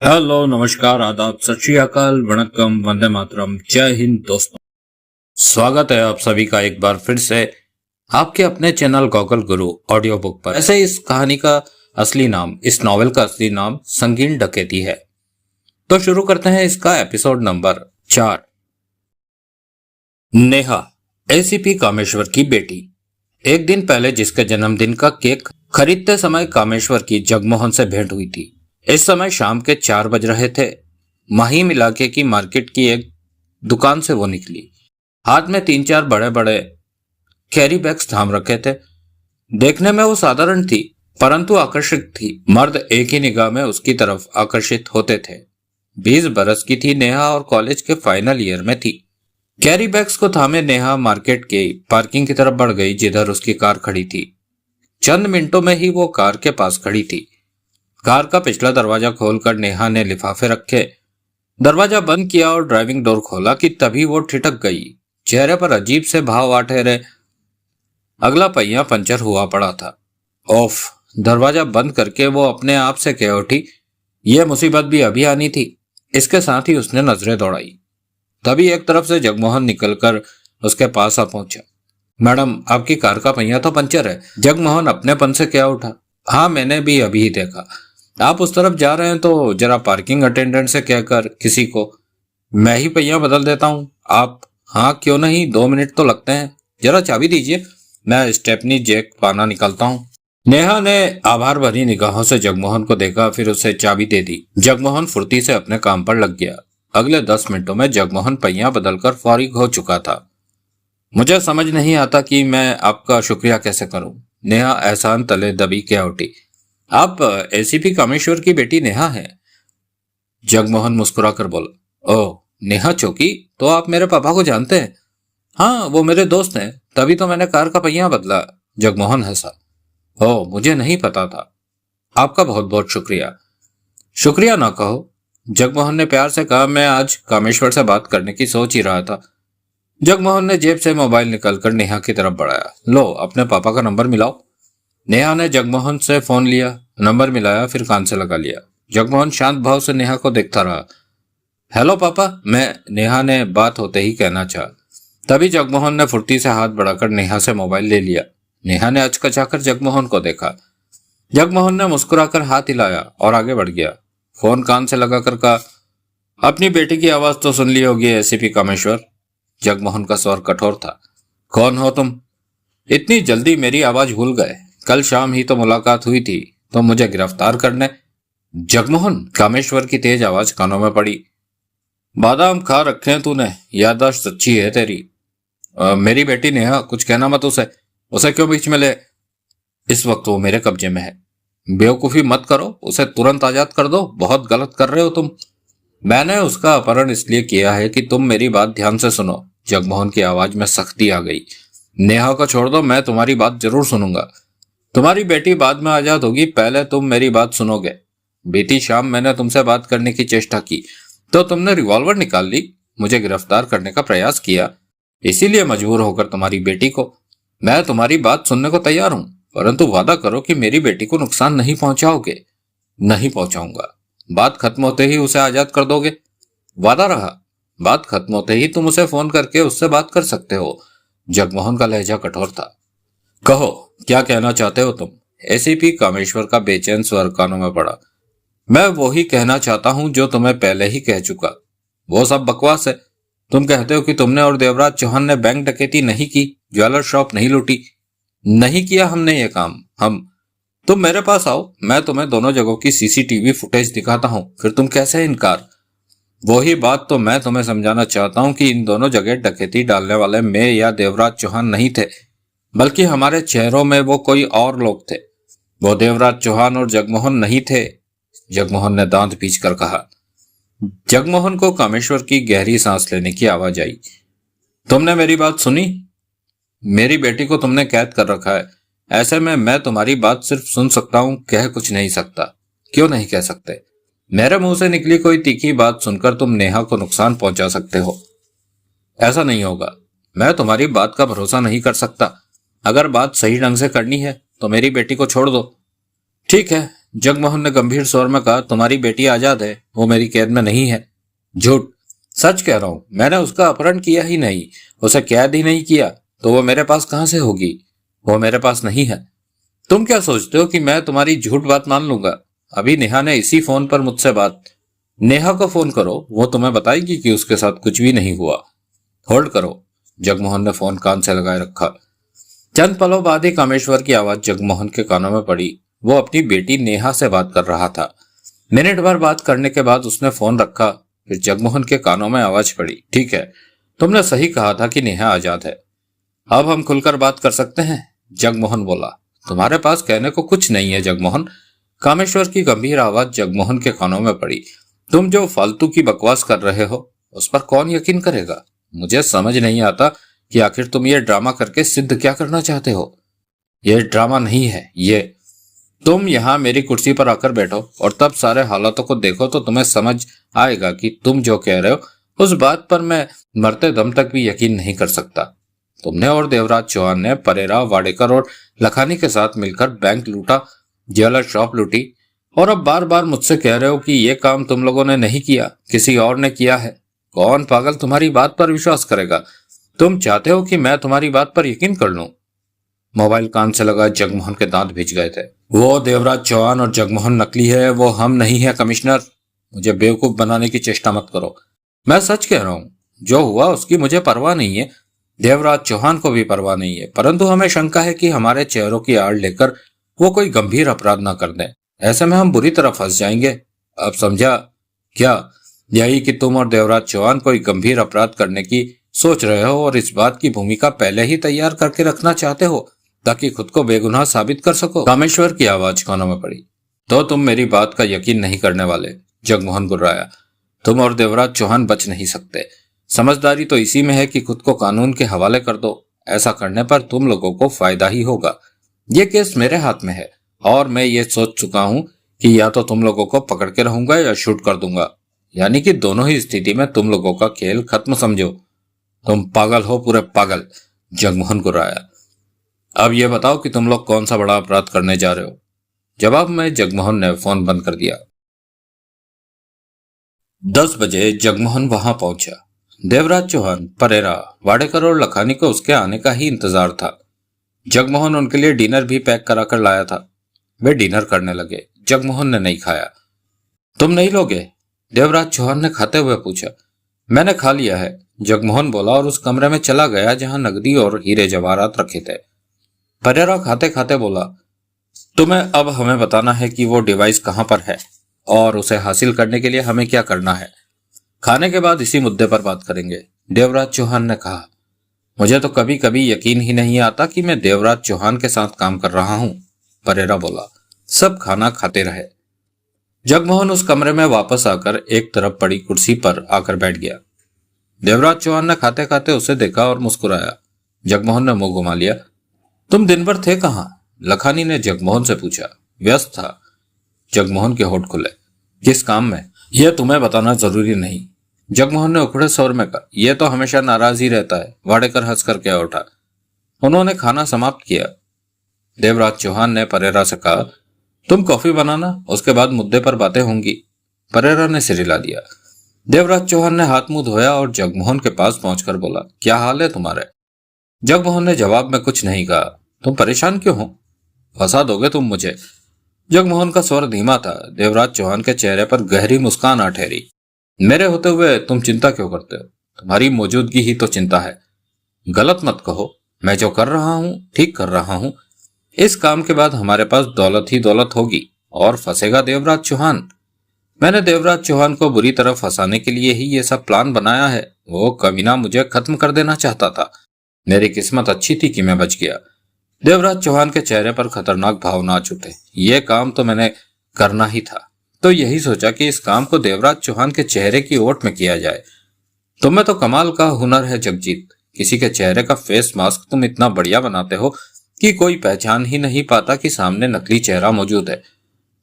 Hello, नमस्कार, आदाब, सत श्री अकाल, वणक्कम, वंदे मातरम, जय हिंद दोस्तों। स्वागत है आप सभी का एक बार फिर से आपके अपने चैनल गॉगल गुरु ऑडियो बुक पर। ऐसे इस कहानी का असली नाम, इस नॉवेल का असली नाम संगीन डकैती है। तो शुरू करते हैं इसका episode number 4। Neha, ACP Kameshwar की बेटी। एक दिन पहले जिसके जन्मदिन का केक खरीदते समय कामेश्वर की जगमोहन से भेंट हुई थी। इस समय शाम के 4 बज रहे थे। महिम इलाके की मार्केट की एक दुकान से वो निकली। हाथ में 3-4 बड़े बड़े कैरी बैग्स थाम रखे थे। देखने में वो साधारण थी, परंतु आकर्षक थी। मर्द एक ही निगाह में उसकी तरफ आकर्षित होते थे। 20 बरस की थी नेहा और कॉलेज के फाइनल ईयर में थी। कैरी बैग्स को थामे नेहा मार्केट के पार्किंग की तरफ बढ़ गई, जिधर उसकी कार खड़ी थी। चंद मिनटों में ही वो कार के पास खड़ी थी। कार का पिछला दरवाजा खोलकर नेहा ने लिफाफे रखे, दरवाजा बंद किया और ड्राइविंग डोर खोला कि तभी वो ठिठक गई। चेहरे पर अजीब से भाव आ ठहरे। अगला पहिया पंचर हुआ पड़ा था। ओफ! दरवाजा बंद करके वो अपने आप से कह उठी, यह मुसीबत भी अभी आनी थी। इसके साथ ही उसने नजरें दौड़ाई। तभी एक तरफ से जगमोहन निकलकर उसके पास आ पहुंचा। मैडम, आपकी कार का पहिया तो पंचर है। जगमोहन अपनेपन से कह उठा। हाँ, मैंने भी अभी ही देखा। आप उस तरफ जा रहे हैं तो जरा पार्किंग अटेंडेंट से कहकर किसी को मैं ही पहिया बदल देता हूँ। आप? हाँ, क्यों नहीं, 2 मिनट तो लगते हैं। जरा चाबी दीजिए, मैं स्टेपनी जैक पाना निकालता हूँ। नेहा ने आभार भरी निगाहों से जगमोहन को देखा, फिर उसे चाबी दे दी। जगमोहन फुर्ती से अपने काम पर लग गया। अगले 10 मिनटों में जगमोहन पहिया बदलकर फारिग हो चुका था। मुझे समझ नहीं आता कि मैं आपका शुक्रिया कैसे करूं। नेहा एहसान तले दबी कह उठी। आप एसीपी कामेश्वर की बेटी नेहा हैं? जगमोहन मुस्कुराकर बोला। ओह, नेहा चौकी, तो आप मेरे पापा को जानते हैं? हाँ, वो मेरे दोस्त हैं, तभी तो मैंने कार का पहिया बदला। जगमोहन हंसा। ओह, मुझे नहीं पता था। आपका बहुत बहुत शुक्रिया। शुक्रिया ना कहो, जगमोहन ने प्यार से कहा। मैं आज कामेश्वर से बात करने की सोच ही रहा था। जगमोहन ने जेब से मोबाइल निकालकर नेहा की तरफ बढ़ाया। लो, अपने पापा का नंबर मिलाओ। नेहा ने जगमोहन से फोन लिया, नंबर मिलाया, फिर कान से लगा लिया। जगमोहन शांत भाव से नेहा को देखता रहा। हेलो पापा, नेहा ने बात होते ही कहना चाहा। तभी जगमोहन ने फुर्ती से हाथ बढ़ाकर नेहा से मोबाइल ले लिया। नेहा ने अचकचाकर जगमोहन को देखा। जगमोहन ने मुस्कुराकर हाथ हिलाया और आगे बढ़ गया। फोन कान से लगाकर कहा, अपनी बेटी की आवाज तो सुन ली होगी एसीपी कामेश्वर। जगमोहन का स्वर कठोर था। कौन हो तुम? इतनी जल्दी मेरी आवाज भूल गए? कल शाम ही तो मुलाकात हुई थी, तो मुझे गिरफ्तार करने? जगमोहन, कामेश्वर की तेज आवाज कानों में पड़ी। बादाम खा रखे हैं तूने, याददाश्त अच्छी है तेरी। मेरी बेटी नेहा, कुछ कहना मत उसे क्यों बीच में ले? इस वक्त वो मेरे कब्जे में है। बेवकूफी मत करो, उसे तुरंत आजाद कर दो। बहुत गलत कर रहे हो तुम। मैंने उसका अपहरण इसलिए किया है कि तुम मेरी बात ध्यान से सुनो। जगमोहन की आवाज में सख्ती आ गई। नेहा को छोड़ दो, मैं तुम्हारी बात जरूर सुनूंगा। तुम्हारी बेटी बाद में आजाद होगी, पहले तुम मेरी बात सुनोगे। बीती शाम मैंने तुमसे बात करने की चेष्टा की तो तुमने रिवॉल्वर निकाल ली, मुझे गिरफ्तार करने का प्रयास किया। इसीलिए मजबूर होकर तुम्हारी बेटी को। मैं तुम्हारी बात सुनने को तैयार हूं, परंतु वादा करो कि मेरी बेटी को नुकसान नहीं पहुंचाओगे। नहीं पहुंचाऊंगा। बात खत्म होते ही उसे आजाद कर दोगे? वादा रहा। बात खत्म होते ही तुम उसे फोन करके उससे बात कर सकते हो। जगमोहन का लहजा कठोर था। कहो, क्या कहना चाहते हो तुम? एसीपी कामेश्वर का बेचैन स्वर कानों में पड़ा। मैं वो ही कहना चाहता हूं जो तुम्हें पहले ही कह चुका। वो सब बकवास है। तुम कहते हो कि तुमने और देवराज चौहान ने बैंक डकैती नहीं की, ज्वेलर शॉप नहीं लूटी। नहीं किया हमने ये काम। तुम मेरे पास आओ, मैं तुम्हें दोनों जगहों की सीसीटीवी फुटेज दिखाता हूं, फिर तुम कैसे इनकार? वही बात तो मैं तुम्हें समझाना चाहता हूं कि इन दोनों जगह डकैती डालने वाले मैं या देवराज चौहान नहीं थे, बल्कि हमारे चेहरों में वो कोई और लोग थे। वो देवराज चौहान और जगमोहन नहीं थे। जगमोहन ने दांत पींचकर कहा। जगमोहन को कामेश्वर की गहरी सांस लेने की आवाज आई। तुमने मेरी बात सुनी? मेरी बेटी को तुमने कैद कर रखा है। ऐसे में मैं तुम्हारी बात सिर्फ सुन सकता हूं, कह कुछ नहीं सकता। क्यों नहीं कह सकते? मेरे मुंह से निकली कोई तीखी बात सुनकर तुम नेहा को नुकसान पहुंचा सकते हो। ऐसा नहीं होगा। मैं तुम्हारी बात का भरोसा नहीं कर सकता। अगर बात सही ढंग से करनी है तो मेरी बेटी को छोड़ दो। ठीक है, जगमोहन ने गंभीर स्वर में कहा, तुम्हारी बेटी आजाद है, वो मेरी कैद में नहीं है। झूठ। सच कह रहा हूं, मैंने उसका अपहरण किया ही नहीं, उसे कैद ही नहीं किया, तो वो मेरे पास कहां से होगी? वो मेरे पास नहीं है। तुम क्या सोचते हो कि मैं तुम्हारी झूठ बात मान लूंगा? अभी नेहा ने इसी फोन पर मुझसे बात। नेहा को फोन करो, वो तुम्हें बताएगी कि उसके साथ कुछ भी नहीं हुआ। होल्ड करो। जगमोहन ने फोन कान से लगाए रखा। चंद पलों बाद ही कामेश्वर की आवाज जगमोहन के कानों में पड़ी। वो अपनी बेटी नेहा से बात कर रहा था। मिनट भर बात करने के बाद उसने फोन रखा। फिर जगमोहन के कानों में आवाज पड़ी, ठीक है, तुमने सही कहा था कि नेहा आजाद है। अब हम खुलकर बात कर सकते हैं। जगमोहन बोला, तुम्हारे पास कहने को कुछ नहीं है जगमोहन। कामेश्वर की गंभीर आवाज जगमोहन के कानों में पड़ी। तुम जो फालतू की बकवास कर रहे हो उस पर कौन यकीन करेगा? मुझे समझ नहीं आता कि आखिर तुम ये ड्रामा करके सिद्ध क्या करना चाहते हो। ये ड्रामा नहीं है, ये तुम यहाँ मेरी कुर्सी पर आकर बैठो और तब सारे हालातों को देखो तो तुम्हें समझ आएगा कि तुम जो कह रहे हो उस बात पर मैं मरते दम तक भी यकीन नहीं कर सकता। तुमने और देवराज चौहान ने परेरा, वाडेकर और लखानी के साथ मिलकर बैंक लूटा, ज्वेलर शॉप लूटी, और अब बार बार मुझसे कह रहे हो कि ये काम तुम लोगों ने नहीं किया, किसी और ने किया है। कौन पागल तुम्हारी बात पर विश्वास करेगा? तुम चाहते हो कि मैं तुम्हारी बात पर यकीन कर लूं? मोबाइल कान से लगा। जगमोहन के दांत भिज गए थे। वो देवराज चौहान और जगमोहन नकली है, वो हम नहीं है कमिश्नर। मुझे बेवकूफ बनाने की चेष्टा मत करो। मैं सच कह रहा हूं, जो हुआ उसकी मुझे परवाह नहीं है, देवराज चौहान को भी परवाह नहीं है, परंतु हमें शंका है कि हमारे चेहरों की आड़ लेकर वो कोई गंभीर अपराध ना कर दें। ऐसे में हम बुरी तरह फंस जाएंगे। अब समझा क्या? यही कि तुम और देवराज चौहान कोई गंभीर अपराध करने की सोच रहे हो और इस बात की भूमिका पहले ही तैयार करके रखना चाहते हो ताकि खुद को बेगुनाह साबित कर सको। कामेश्वर की आवाज कानों में पड़ी। तो तुम मेरी बात का यकीन नहीं करने वाले? जगमोहन गुर्राया। तुम और देवराज चौहान बच नहीं सकते। समझदारी तो इसी में है कि खुद को कानून के हवाले कर दो। ऐसा करने पर तुम लोगों को फायदा ही होगा। ये केस मेरे हाथ में है और मैं ये सोच चुका हूं कि या तो तुम लोगों को पकड़ के रहूंगा या शूट कर दूंगा, यानी कि दोनों ही स्थिति में तुम लोगों का खेल खत्म समझो। तुम पागल हो, पूरे पागल। जगमोहन गुर्राया। अब ये बताओ कि तुम लोग कौन सा बड़ा अपराध करने जा रहे हो? जवाब में जगमोहन ने फोन बंद कर दिया। 10 बजे जगमोहन वहां पहुंचा। देवराज चौहान, परेरा, वाडेकर और लखानी को उसके आने का ही इंतजार था। जगमोहन उनके लिए डिनर भी पैक करा कर लाया था। वे डिनर करने लगे। जगमोहन ने नहीं खाया। तुम नहीं लोगे? देवराज चौहान ने खाते हुए पूछा। मैंने खा लिया है, जगमोहन बोला और उस कमरे में चला गया जहां नकदी और हीरे जवाहरात रखे थे। परेरा खाते खाते बोला, तुम्हें अब हमें बताना है कि वो डिवाइस कहां पर है और उसे हासिल करने के लिए हमें क्या करना है। खाने के बाद इसी मुद्दे पर बात करेंगे, देवराज चौहान ने कहा। मुझे तो कभी कभी यकीन ही नहीं आता कि मैं देवराज चौहान के साथ काम कर रहा हूं, परेरा बोला। सब खाना खाते रहे। जगमोहन उस कमरे में वापस आकर एक तरफ पड़ी कुर्सी पर आकर बैठ गया। देवराज चौहान ने खाते खाते उसे देखा और मुस्कुराया। जगमोहन ने मुंह घुमा लिया। तुम दिन भर थे कहां? लखानी ने जगमोहन से पूछा। व्यस्त था, जगमोहन के होठ खुले। किस काम में? यह तुम्हें बताना जरूरी नहीं, जगमोहन ने उखड़े स्वर में कहा। यह तो हमेशा नाराज ही रहता है, वाडेकर हंसकर कह उठा। उन्होंने खाना समाप्त किया। देवराज चौहान ने परेरा से कहा, तुम कॉफी बनाना, उसके बाद मुद्दे पर बातें होंगी। परेरा ने सिर हिला दिया। देवराज चौहान ने हाथ मुंह धोया और जगमोहन के पास पहुंचकर बोला, क्या हाल है तुम्हारे? जगमोहन ने जवाब में कुछ नहीं कहा। तुम परेशान क्यों हो? फंसा दोगे तुम मुझे? जगमोहन का स्वर धीमा था। देवराज चौहान के चेहरे पर गहरी मुस्कान आ ठहरी। मेरे होते हुए तुम चिंता क्यों करते हो? तुम्हारी मौजूदगी ही तो चिंता है। गलत मत कहो, मैं जो कर रहा हूं ठीक कर रहा हूं। इस काम के बाद हमारे पास दौलत ही दौलत होगी और फंसेगा देवराज चौहान। मैंने देवराज चौहान को बुरी तरह फंसाने के लिए ही ये सब प्लान बनाया है। वो कमीना मुझे खत्म कर देना चाहता था। मेरी किस्मत अच्छी थी कि मैं बच गया। देवराज चौहान के चेहरे पर खतरनाक भाव नाच उठे। ये काम तो मैंने करना ही था, तो यही सोचा कि इस काम को देवराज चौहान के चेहरे की ओट में किया जाए। तुम्हें तो कमाल का हुनर है जगजीत। किसी के चेहरे का फेस मास्क तुम इतना बढ़िया बनाते हो कि कोई पहचान ही नहीं पाता कि सामने नकली चेहरा मौजूद है।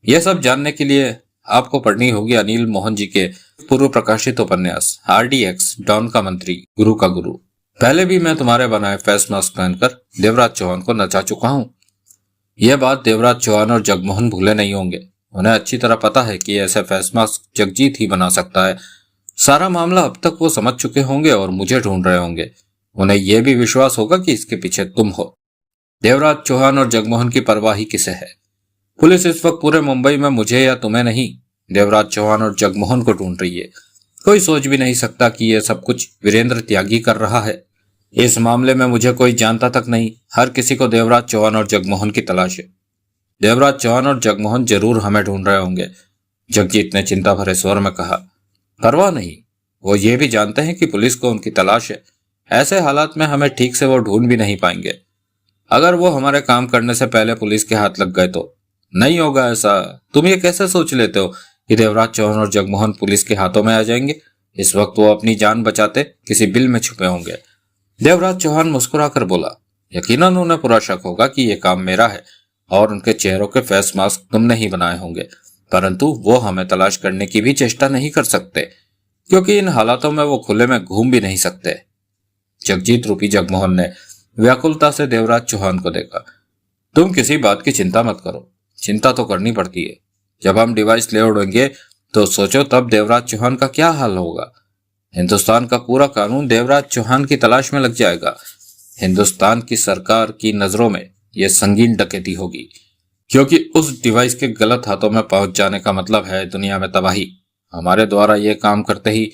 यह सब जानने के लिए आपको पढ़नी होगी अनिल मोहन जी के पूर्व प्रकाशित उपन्यास RDX, डॉन का मंत्री, गुरु का गुरु। पहले भी मैं तुम्हारे बनाए फेस मास्क पहनकर देवराज चौहान को नचा चुका हूं। यह बात देवराज चौहान और जगमोहन भूले नहीं होंगे। उन्हें अच्छी तरह पता है कि ऐसे फेस मास्क जगजीत ही बना सकता है। सारा मामला अब तक वो समझ चुके होंगे और मुझे ढूंढ रहे होंगे। उन्हें यह भी विश्वास होगा कि इसके पीछे तुम हो। देवराज चौहान और जगमोहन की परवाह ही किसे है? पुलिस इस वक्त पूरे मुंबई में मुझे या तुम्हें नहीं, देवराज चौहान और जगमोहन को ढूंढ रही है। कोई सोच भी नहीं सकता कि यह सब कुछ वीरेंद्र त्यागी कर रहा है। इस मामले में मुझे कोई जानता तक नहीं। हर किसी को देवराज चौहान और जगमोहन की तलाश है। देवराज चौहान और जगमोहन जरूर हमें ढूंढ रहे होंगे, जगजीत ने चिंता भरे स्वर में कहा। परवाह नहीं, वो ये भी जानते हैं कि पुलिस को उनकी तलाश है। ऐसे हालात में हमें ठीक से वो ढूंढ भी नहीं पाएंगे। अगर वो हमारे काम करने से पहले पुलिस के हाथ लग गए तो? नहीं होगा ऐसा। तुम ये कैसे सोच लेते हो कि देवराज चौहान और जगमोहन पुलिस के हाथों में आ जाएंगे? इस वक्त वो अपनी जान बचाते किसी बिल में छुपे होंगे। देवराज चौहान मुस्कुराकर बोला, यकीनन उन्हें पूरा शक होगा कि यह काम मेरा है और उनके चेहरों के फेस मास्क तुमने ही बनाए होंगे, परंतु वो हमें तलाश करने की भी चेष्टा नहीं कर सकते, क्योंकि इन हालातों में वो खुले में घूम भी नहीं सकते। जगजीत रूपी जगमोहन ने व्याकुलता से देवराज चौहान को देखा। तुम किसी बात की चिंता मत करो। चिंता तो करनी पड़ती है। जब हम डिवाइस ले उड़ेंगे तो सोचो तब देवराज चौहान का क्या हाल होगा। हिंदुस्तान का पूरा कानून देवराज चौहान की तलाश में लग जाएगा। हिंदुस्तान की सरकार की नजरों में यह संगीन डकैती होगी, क्योंकि उस डिवाइस के गलत हाथों में पहुंच जाने का मतलब है दुनिया में तबाही। हमारे द्वारा यह काम करते ही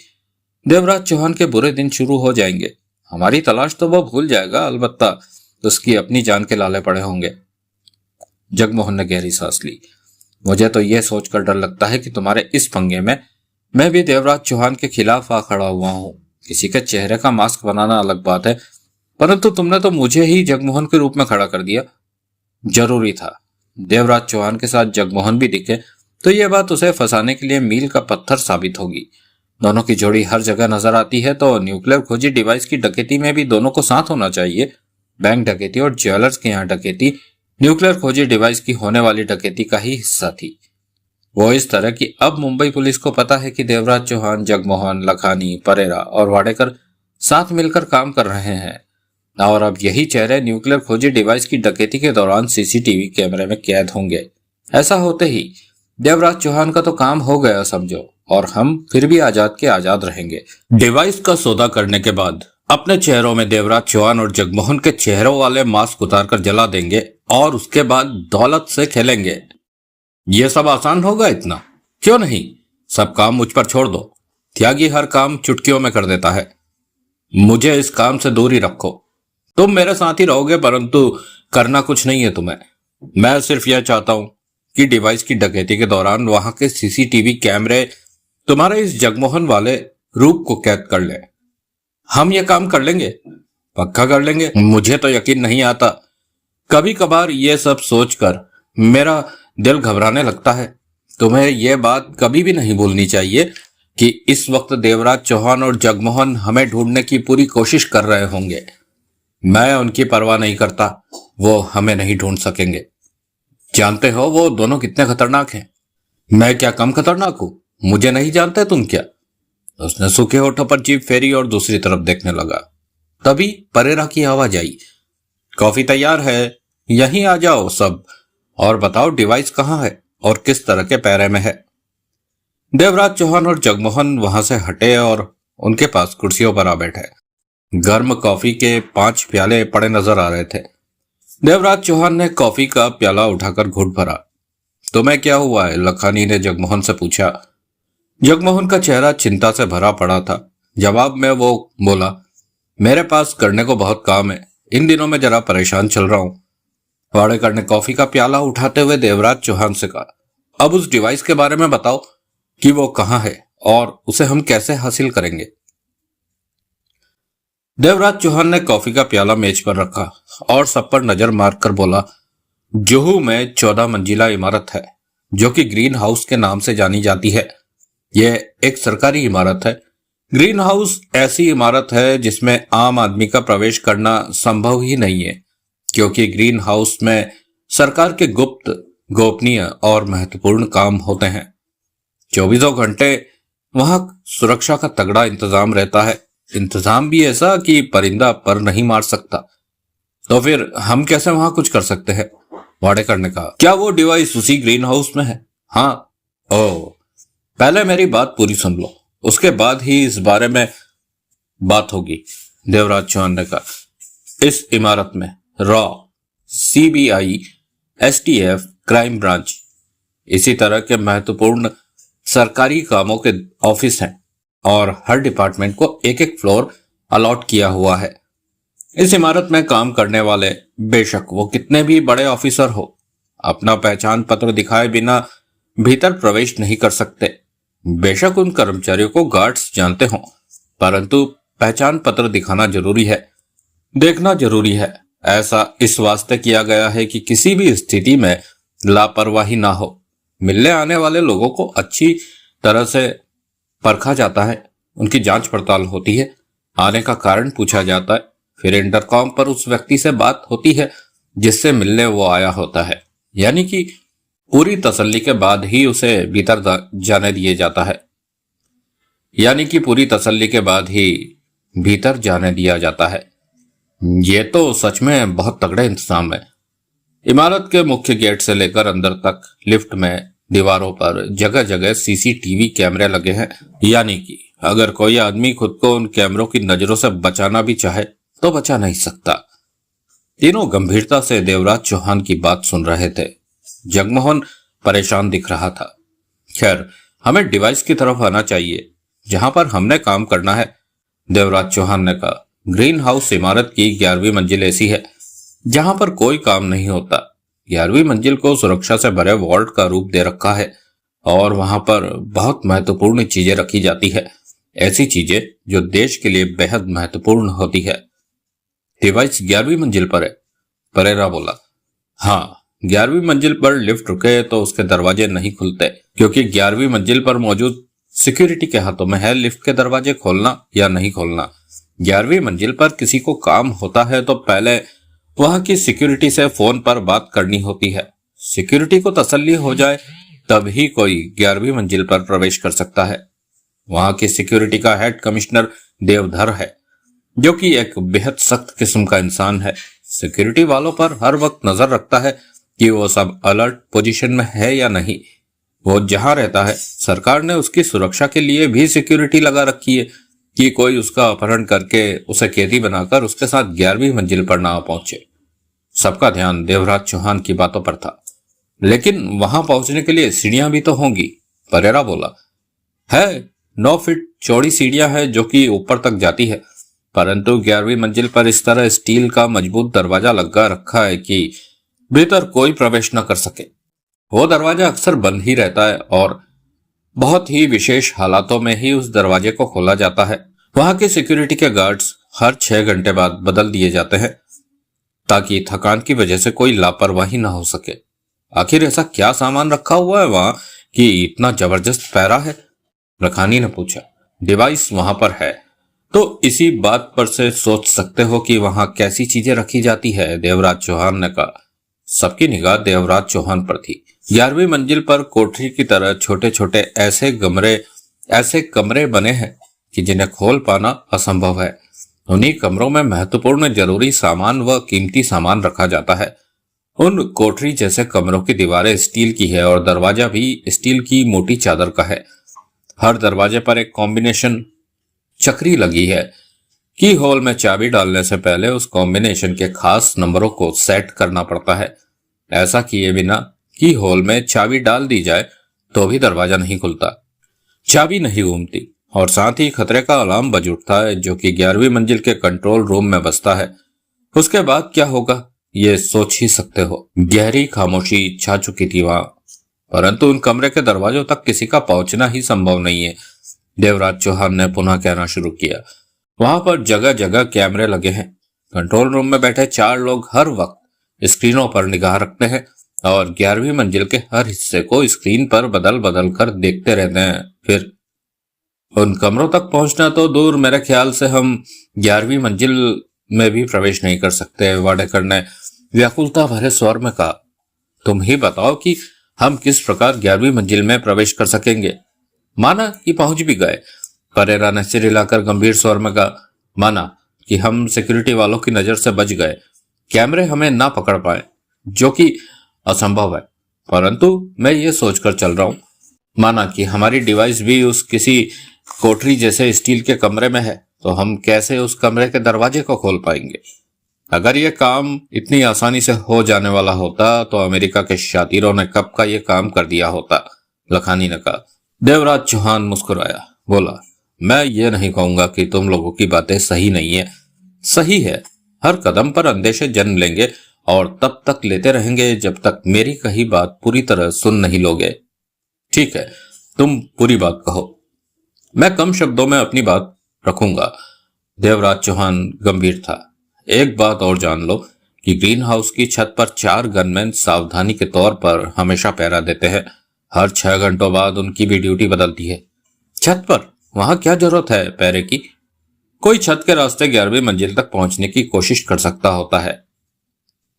देवराज चौहान के बुरे दिन शुरू हो जाएंगे। हमारी तलाश तो वह भूल जाएगा, अलबत्ता उसकी अपनी जान के लाले पड़े होंगे। जगमोहन ने गहरी सांस ली। मुझे तो यह सोचकर डर लगता है कि तुम्हारे इस पंगे में मैं भी देवराज चौहान के खिलाफ आ खड़ा हुआ हूं। किसी के चेहरे का मास्क बनाना अलग बात है, परंतु तुमने तो मुझे ही जगमोहन के रूप में खड़ा कर दिया। जरूरी था। देवराज चौहान के साथ जगमोहन भी दिखे तो यह बात उसे फंसाने के लिए मील का पत्थर साबित होगी। दोनों की जोड़ी हर जगह नजर आती है, तो न्यूक्लियर खोजी डिवाइस की डकैती में भी दोनों को साथ होना चाहिए। बैंक डकैती और ज्वेलर्स के यहाँ डकैती न्यूक्लियर खोजी डिवाइस की होने वाली डकैती का ही हिस्सा थी। वो इस तरह कि अब मुंबई पुलिस को पता है कि देवराज चौहान, जगमोहन, लखानी, परेरा और वाडेकर साथ मिलकर काम कर रहे हैं, और अब यही चेहरे न्यूक्लियर खोजी डिवाइस की डकैती के दौरान सीसीटीवी कैमरे में कैद होंगे। ऐसा होते ही देवराज चौहान का तो काम हो गया समझो, और हम फिर भी आजाद के आजाद रहेंगे। डिवाइस का सौदा करने के बाद अपने चेहरों में देवराज चौहान और जगमोहन के चेहरों वाले मास्क उतारकर जला देंगे और उसके बाद दौलत से खेलेंगे। ये सब आसान होगा इतना? क्यों नहीं, सब काम मुझ पर छोड़ दो। त्यागी हर काम चुटकियों में कर देता है। मुझे इस काम से दूर ही रखो। तुम मेरे साथ ही रहोगे, परंतु करना कुछ नहीं है तुम्हें। मैं सिर्फ यह चाहता हूं कि डिवाइस की डकैती के दौरान वहां के सीसीटीवी कैमरे तुम्हारे इस जगमोहन वाले रूप को कैद कर ले। हम यह काम कर लेंगे, पक्का कर लेंगे। मुझे तो यकीन नहीं आता। कभी कभार ये सब सोचकर मेरा दिल घबराने लगता है। तुम्हें यह बात कभी भी नहीं भूलनी चाहिए कि इस वक्त देवराज चौहान और जगमोहन हमें ढूंढने की पूरी कोशिश कर रहे होंगे। मैं उनकी परवाह नहीं करता, वो हमें नहीं ढूंढ सकेंगे। जानते हो वो दोनों कितने खतरनाक हैं। मैं क्या कम खतरनाक हूं? मुझे नहीं जानते तुम क्या? उसने सूखे होठों पर जीभ फेरी और दूसरी तरफ देखने लगा। तभी परेरा की आवाज आई, कॉफी तैयार है, यहीं आ जाओ सब, और बताओ डिवाइस कहाँ है और किस तरह के पैरे में है। देवराज चौहान और जगमोहन वहां से हटे और उनके पास कुर्सियों पर आ बैठे। गर्म कॉफी के 5 प्याले पड़े नजर आ रहे थे। देवराज चौहान ने कॉफी का प्याला उठाकर घूंट भरा। तुम्हें क्या हुआ है? लखानी ने जगमोहन से पूछा। जगमोहन का चेहरा चिंता से भरा पड़ा था। जवाब में वो बोला, मेरे पास करने को बहुत काम है, इन दिनों में जरा परेशान चल रहा हूं। वाडेकर ने कॉफी का प्याला उठाते हुए देवराज चौहान से कहा, अब उस डिवाइस के बारे में बताओ कि वो कहां है और उसे हम कैसे हासिल करेंगे। देवराज चौहान ने कॉफी का प्याला मेज पर रखा और सब पर नजर मारकर बोला, जुहू में 14 मंजिला इमारत है जो कि ग्रीन हाउस के नाम से जानी जाती है। यह एक सरकारी इमारत है। ग्रीन हाउस ऐसी इमारत है जिसमें आम आदमी का प्रवेश करना संभव ही नहीं है, क्योंकि ग्रीन हाउस में सरकार के गुप्त, गोपनीय और महत्वपूर्ण काम होते हैं। 24 घंटे वहां सुरक्षा का तगड़ा इंतजाम रहता है। इंतजाम भी ऐसा कि परिंदा पर नहीं मार सकता। तो फिर हम कैसे वहां कुछ कर सकते हैं? वाडेकर ने कहा, क्या वो डिवाइस उसी ग्रीन हाउस में है? हाँ। ओ, पहले मेरी बात पूरी सुन लो, उसके बाद ही इस बारे में बात होगी, देवराज चौहान ने कहा। इस इमारत में raw, CBI, STF, crime branch, इसी तरह के महत्वपूर्ण सरकारी कामों के ऑफिस हैं और हर डिपार्टमेंट को एक एक फ्लोर अलॉट किया हुआ है। इस इमारत में काम करने वाले, बेशक वो कितने भी बड़े ऑफिसर हो, अपना पहचान पत्र दिखाए बिना भीतर प्रवेश नहीं कर सकते। बेशक उन कर्मचारियों को गार्ड्स जानते हों, परंतु पहचान पत्र दिखाना जरूरी है, देखना जरूरी है। ऐसा इस वास्ते किया गया है कि किसी भी स्थिति में लापरवाही ना हो। मिलने आने वाले लोगों को अच्छी तरह से परखा जाता है, उनकी जांच पड़ताल होती है, आने का कारण पूछा जाता है, फिर इंटरकॉम पर उस व्यक्ति से बात होती है जिससे मिलने वो आया होता है। यानी कि पूरी तसल्ली के बाद ही उसे भीतर जाने दिया जाता है। यानी कि पूरी तसल्ली के बाद ही भीतर जाने दिया जाता है। ये तो सच में बहुत तगड़े इंतजाम है। इमारत के मुख्य गेट से लेकर अंदर तक लिफ्ट में दीवारों पर जगह जगह सीसीटीवी कैमरे लगे हैं। यानी कि अगर कोई आदमी खुद को उन कैमरों की नजरों से बचाना भी चाहे तो बचा नहीं सकता। तीनों गंभीरता से देवराज चौहान की बात सुन रहे थे। जगमोहन परेशान दिख रहा था। खैर, हमें डिवाइस की तरफ आना चाहिए जहां पर हमने काम करना है, देवराज चौहान ने कहा। ग्रीन हाउस इमारत की 11वीं मंजिल ऐसी है जहां पर कोई काम नहीं होता। 11वीं मंजिल को सुरक्षा से भरे वार्ड का रूप दे रखा है और वहां पर बहुत महत्वपूर्ण चीजें रखी जाती है, ऐसी चीजें जो देश के लिए बेहद महत्वपूर्ण होती है। डिवाइस 11वीं मंजिल पर है, परेरा बोला। हाँ, 11वीं मंजिल पर लिफ्ट रुके तो उसके दरवाजे नहीं खुलते, क्योंकि 11वीं मंजिल पर मौजूद सिक्योरिटी के हाथों में है लिफ्ट के दरवाजे खोलना या नहीं खोलना। 11वीं मंजिल पर किसी को काम होता है तो पहले वहां की सिक्योरिटी से फोन पर बात करनी होती है। सिक्योरिटी को तसल्ली हो जाए तब ही कोई 11वीं मंजिल पर प्रवेश कर सकता है। वहां की सिक्योरिटी का हेड कमिश्नर देवधर है, जो कि एक बेहद सख्त किस्म का इंसान है। सिक्योरिटी वालों पर हर वक्त नजर रखता है कि वो सब अलर्ट पोजीशन में है या नहीं। वो जहां रहता है, सरकार ने उसकी सुरक्षा के लिए भी सिक्योरिटी लगा रखी है कि कोई उसका अपहरण करके उसे कैदी बनाकर उसके साथ 11वीं मंजिल पर ना पहुंचे। सबका ध्यान देवराज चौहान की बातों पर था। लेकिन वहां पहुंचने के लिए सीढ़ियां भी तो होंगी, परेरा बोला। है, 9 फीट चौड़ी सीढ़ियां है जो कि ऊपर तक जाती है, परंतु 11वीं मंजिल पर इस तरह स्टील का मजबूत दरवाजा लगा रखा है कि भीतर कोई प्रवेश न कर सके। वो दरवाजा अक्सर बंद ही रहता है और बहुत ही विशेष हालातों में ही उस दरवाजे को खोला जाता है। वहां के सिक्योरिटी के गार्ड्स हर 6 घंटे बाद बदल दिए जाते हैं ताकि थकान की वजह से कोई लापरवाही ना हो सके। आखिर ऐसा क्या सामान रखा हुआ है वहां कि इतना जबरदस्त पहरा है, रखानी ने पूछा। डिवाइस वहां पर है तो इसी बात पर से सोच सकते हो कि वहां कैसी चीजें रखी जाती है, देवराज चौहान ने कहा। सबकी निगाह देवराज चौहान पर थी। 11वीं मंजिल पर कोठरी की तरह छोटे छोटे ऐसे कमरे बने हैं कि जिन्हें खोल पाना असंभव है। उन्हीं कमरों में महत्वपूर्ण जरूरी सामान व कीमती सामान रखा जाता है। उन कोठरी जैसे कमरों की दीवारें स्टील की है और दरवाजा भी स्टील की मोटी चादर का है। हर दरवाजे पर एक कॉम्बिनेशन चक्री लगी है की होल में चाबी डालने से पहले उस कॉम्बिनेशन के खास नंबरों को सेट करना पड़ता है। ऐसा किए बिना की होल में चाबी डाल दी जाए तो भी दरवाजा नहीं खुलता, चाबी नहीं घूमती और साथ ही खतरे का अलार्म बज उठता है जो कि 11वीं मंजिल के कंट्रोल रूम में बजता है। उसके बाद क्या होगा ये सोच ही सकते हो। गहरी खामोशी छा चुकी थी वहां, परंतु उन कमरे के दरवाजों तक किसी का पहुंचना ही संभव नहीं है। देवराज चौहान ने पुनः कहना शुरू किया। वहां पर जगह जगह कैमरे लगे हैं। कंट्रोल रूम में बैठे 4 लोग हर वक्त स्क्रीनों पर निगाह रखते हैं और 11वीं मंजिल के हर हिस्से को स्क्रीन पर बदल बदल कर देखते रहते हैं। फिर उन कमरों तक पहुंचना तो दूर, मेरे ख्याल से हम 11वीं मंजिल में भी प्रवेश नहीं कर सकते, वाडेकर ने व्याकुलता भरे स्वर में कहा। तुम ही बताओ कि हम किस प्रकार 11वीं मंजिल में प्रवेश कर सकेंगे। माना कि पहुंच भी गए, परेरा ने सिर हिलाकर गंभीर स्वर में कहा। माना कि हम सिक्योरिटी वालों की नजर से बच गए, कैमरे हमें ना पकड़ पाए, जो कि असंभव है, परंतु मैं ये सोचकर चल रहा हूं, माना कि हमारी डिवाइस भी उस किसी कोठरी जैसे स्टील के कमरे में है, तो हम कैसे उस कमरे के दरवाजे को खोल पाएंगे? अगर ये काम इतनी आसानी से हो जाने वाला होता तो अमेरिका के शातिरों ने कब का ये काम कर दिया होता, लखानी ने कहा। देवराज चौहान मुस्कुराया, बोला, मैं ये नहीं कहूंगा कि तुम लोगों की बातें सही नहीं है, सही है। हर कदम पर अंदेशे जन्म लेंगे और तब तक लेते रहेंगे जब तक मेरी कही बात पूरी तरह सुन नहीं लोगे। ठीक है, तुम पूरी बात कहो, मैं कम शब्दों में अपनी बात रखूंगा। देवराज चौहान गंभीर था। एक बात और जान लो कि ग्रीन हाउस की छत पर 4 गनमैन सावधानी के तौर पर हमेशा पहरा देते हैं। हर 6 घंटों बाद उनकी भी ड्यूटी बदलती है। छत पर? वहां क्या जरूरत है पहरे की? कोई छत के रास्ते 11वीं मंजिल तक पहुंचने की कोशिश कर सकता होता है।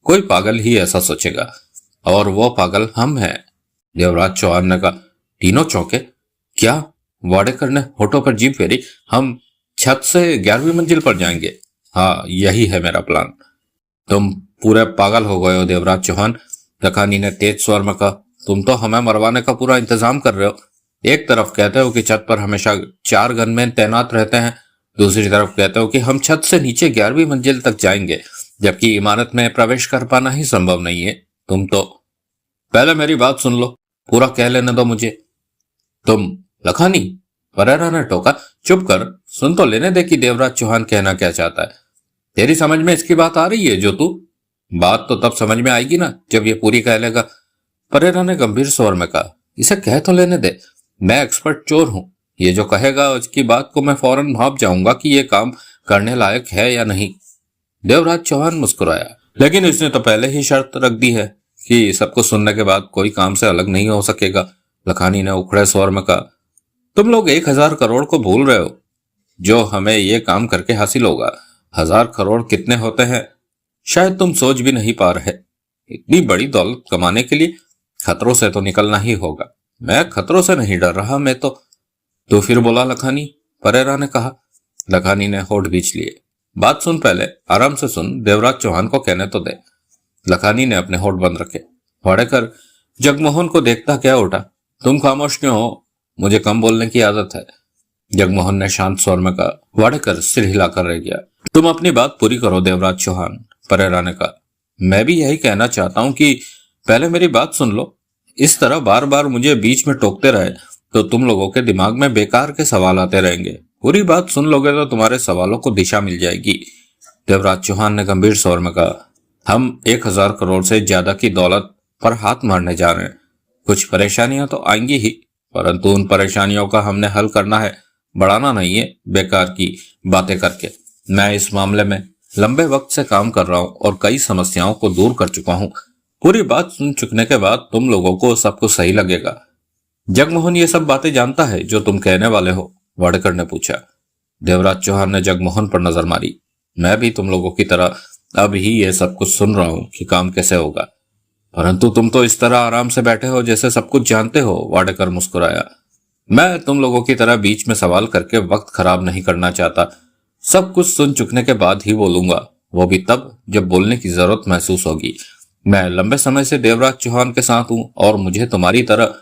कोई पागल ही ऐसा सोचेगा, और वो पागल हम हैं। देवराज चौहान ने कहा। तीनों चौंके। क्या? वाडेकर ने होठों पर जीभ फेरी। हम छत से 11वीं मंजिल पर जाएंगे? हाँ, यही है मेरा प्लान। तुम पूरे पागल हो गए हो देवराज चौहान, लखानी ने तेज स्वर में कहा। तुम तो हमें मरवाने का पूरा इंतजाम कर रहे हो। एक तरफ कहते हो कि छत पर हमेशा 4 गनमैन तैनात रहते हैं, दूसरी तरफ कहते हो कि हम छत से नीचे 11वीं मंजिल तक जाएंगे, जबकि इमारत में प्रवेश कर पाना ही संभव नहीं है। तुम तो पहले मेरी बात सुन लो, पूरा कह लेने दो मुझे। तुम लखानी, परेरा ने टोका। चुप कर, सुन तो लेने दे कि देवराज चौहान कहना क्या चाहता है। तेरी समझ में इसकी बात आ रही है जो तू? बात तो तब समझ में आएगी ना जब ये पूरी कह लेगा, परेरा ने गंभीर स्वर में कहा। इसे कह तो लेने दे, मैं एक्सपर्ट चोर हूं। ये जो कहेगा उसकी बात को मैं फौरन भाप जाऊंगा कि ये काम करने लायक है या नहीं। देवराज चौहान मुस्कुराया। लेकिन इसने तो पहले ही शर्त रख दी है कि सबको सुनने के बाद कोई काम से अलग नहीं हो सकेगा, लखानी ने उखड़े स्वर में कहा। तुम लोग 1000 करोड़ को भूल रहे हो जो हमें ये काम करके हासिल होगा। 1000 करोड़ कितने होते हैं शायद तुम सोच भी नहीं पा रहे। इतनी बड़ी दौलत कमाने के लिए खतरों से तो निकलना ही होगा। मैं खतरों से नहीं डर रहा, मैं तो फिर बोला लखानी, परेरा ने कहा। लखानी ने होठ बीच लिए। बात सुन, पहले आराम से सुन, देवराज चौहान को कहने तो दे। लखानी ने अपने होठ बंद रखे। वाडेकर जगमोहन को देखता क्या उठा। तुम खामोश क्यों हो? मुझे कम बोलने की आदत है, जगमोहन ने शांत स्वर में कहा। वाडेकर सिर हिलाकर रह गया। तुम अपनी बात पूरी करो देवराज चौहान, परेरा ने कहा। मैं भी यही कहना चाहता हूं कि पहले मेरी बात सुन लो। इस तरह बार बार मुझे बीच में टोकते रहे तो तुम लोगों के दिमाग में बेकार के सवाल आते रहेंगे। पूरी बात सुन लोगे तो तुम्हारे सवालों को दिशा मिल जाएगी। देवराज चौहान ने गंभीर स्वर में कहा। हम 1000 करोड़ से ज्यादा की दौलत पर हाथ मारने जा रहे हैं। कुछ परेशानियां तो आएंगी ही, परंतु उन परेशानियों का हमने हल करना है, बढ़ाना नहीं है बेकार की बातें करके। मैं इस मामले में लंबे वक्त से काम कर रहा हूं और कई समस्याओं को दूर कर चुका हूं। पूरी बात सुन चुकने के बाद तुम लोगों को सब कुछ सही लगेगा। जगमोहन ये सब बातें जानता है जो तुम कहने वाले हो? वाडेकर ने पूछा। देवराज चौहान ने जगमोहन पर नजर मारी। मैं भी तुम लोगों की तरह अब ही ये सब कुछ सुन रहा हूं कि काम कैसे होगा, परंतु तुम तो इस तरह आराम से बैठे हो जैसे सब कुछ जानते हो, वाडेकर मुस्कुराया। मैं तुम लोगों की तरह बीच में सवाल करके वक्त खराब नहीं करना चाहता। सब कुछ सुन चुकने के बाद ही बोलूंगा, वो भी तब जब बोलने की जरूरत महसूस होगी। मैं लंबे समय से देवराज चौहान के साथ हूं और मुझे तुम्हारी तरह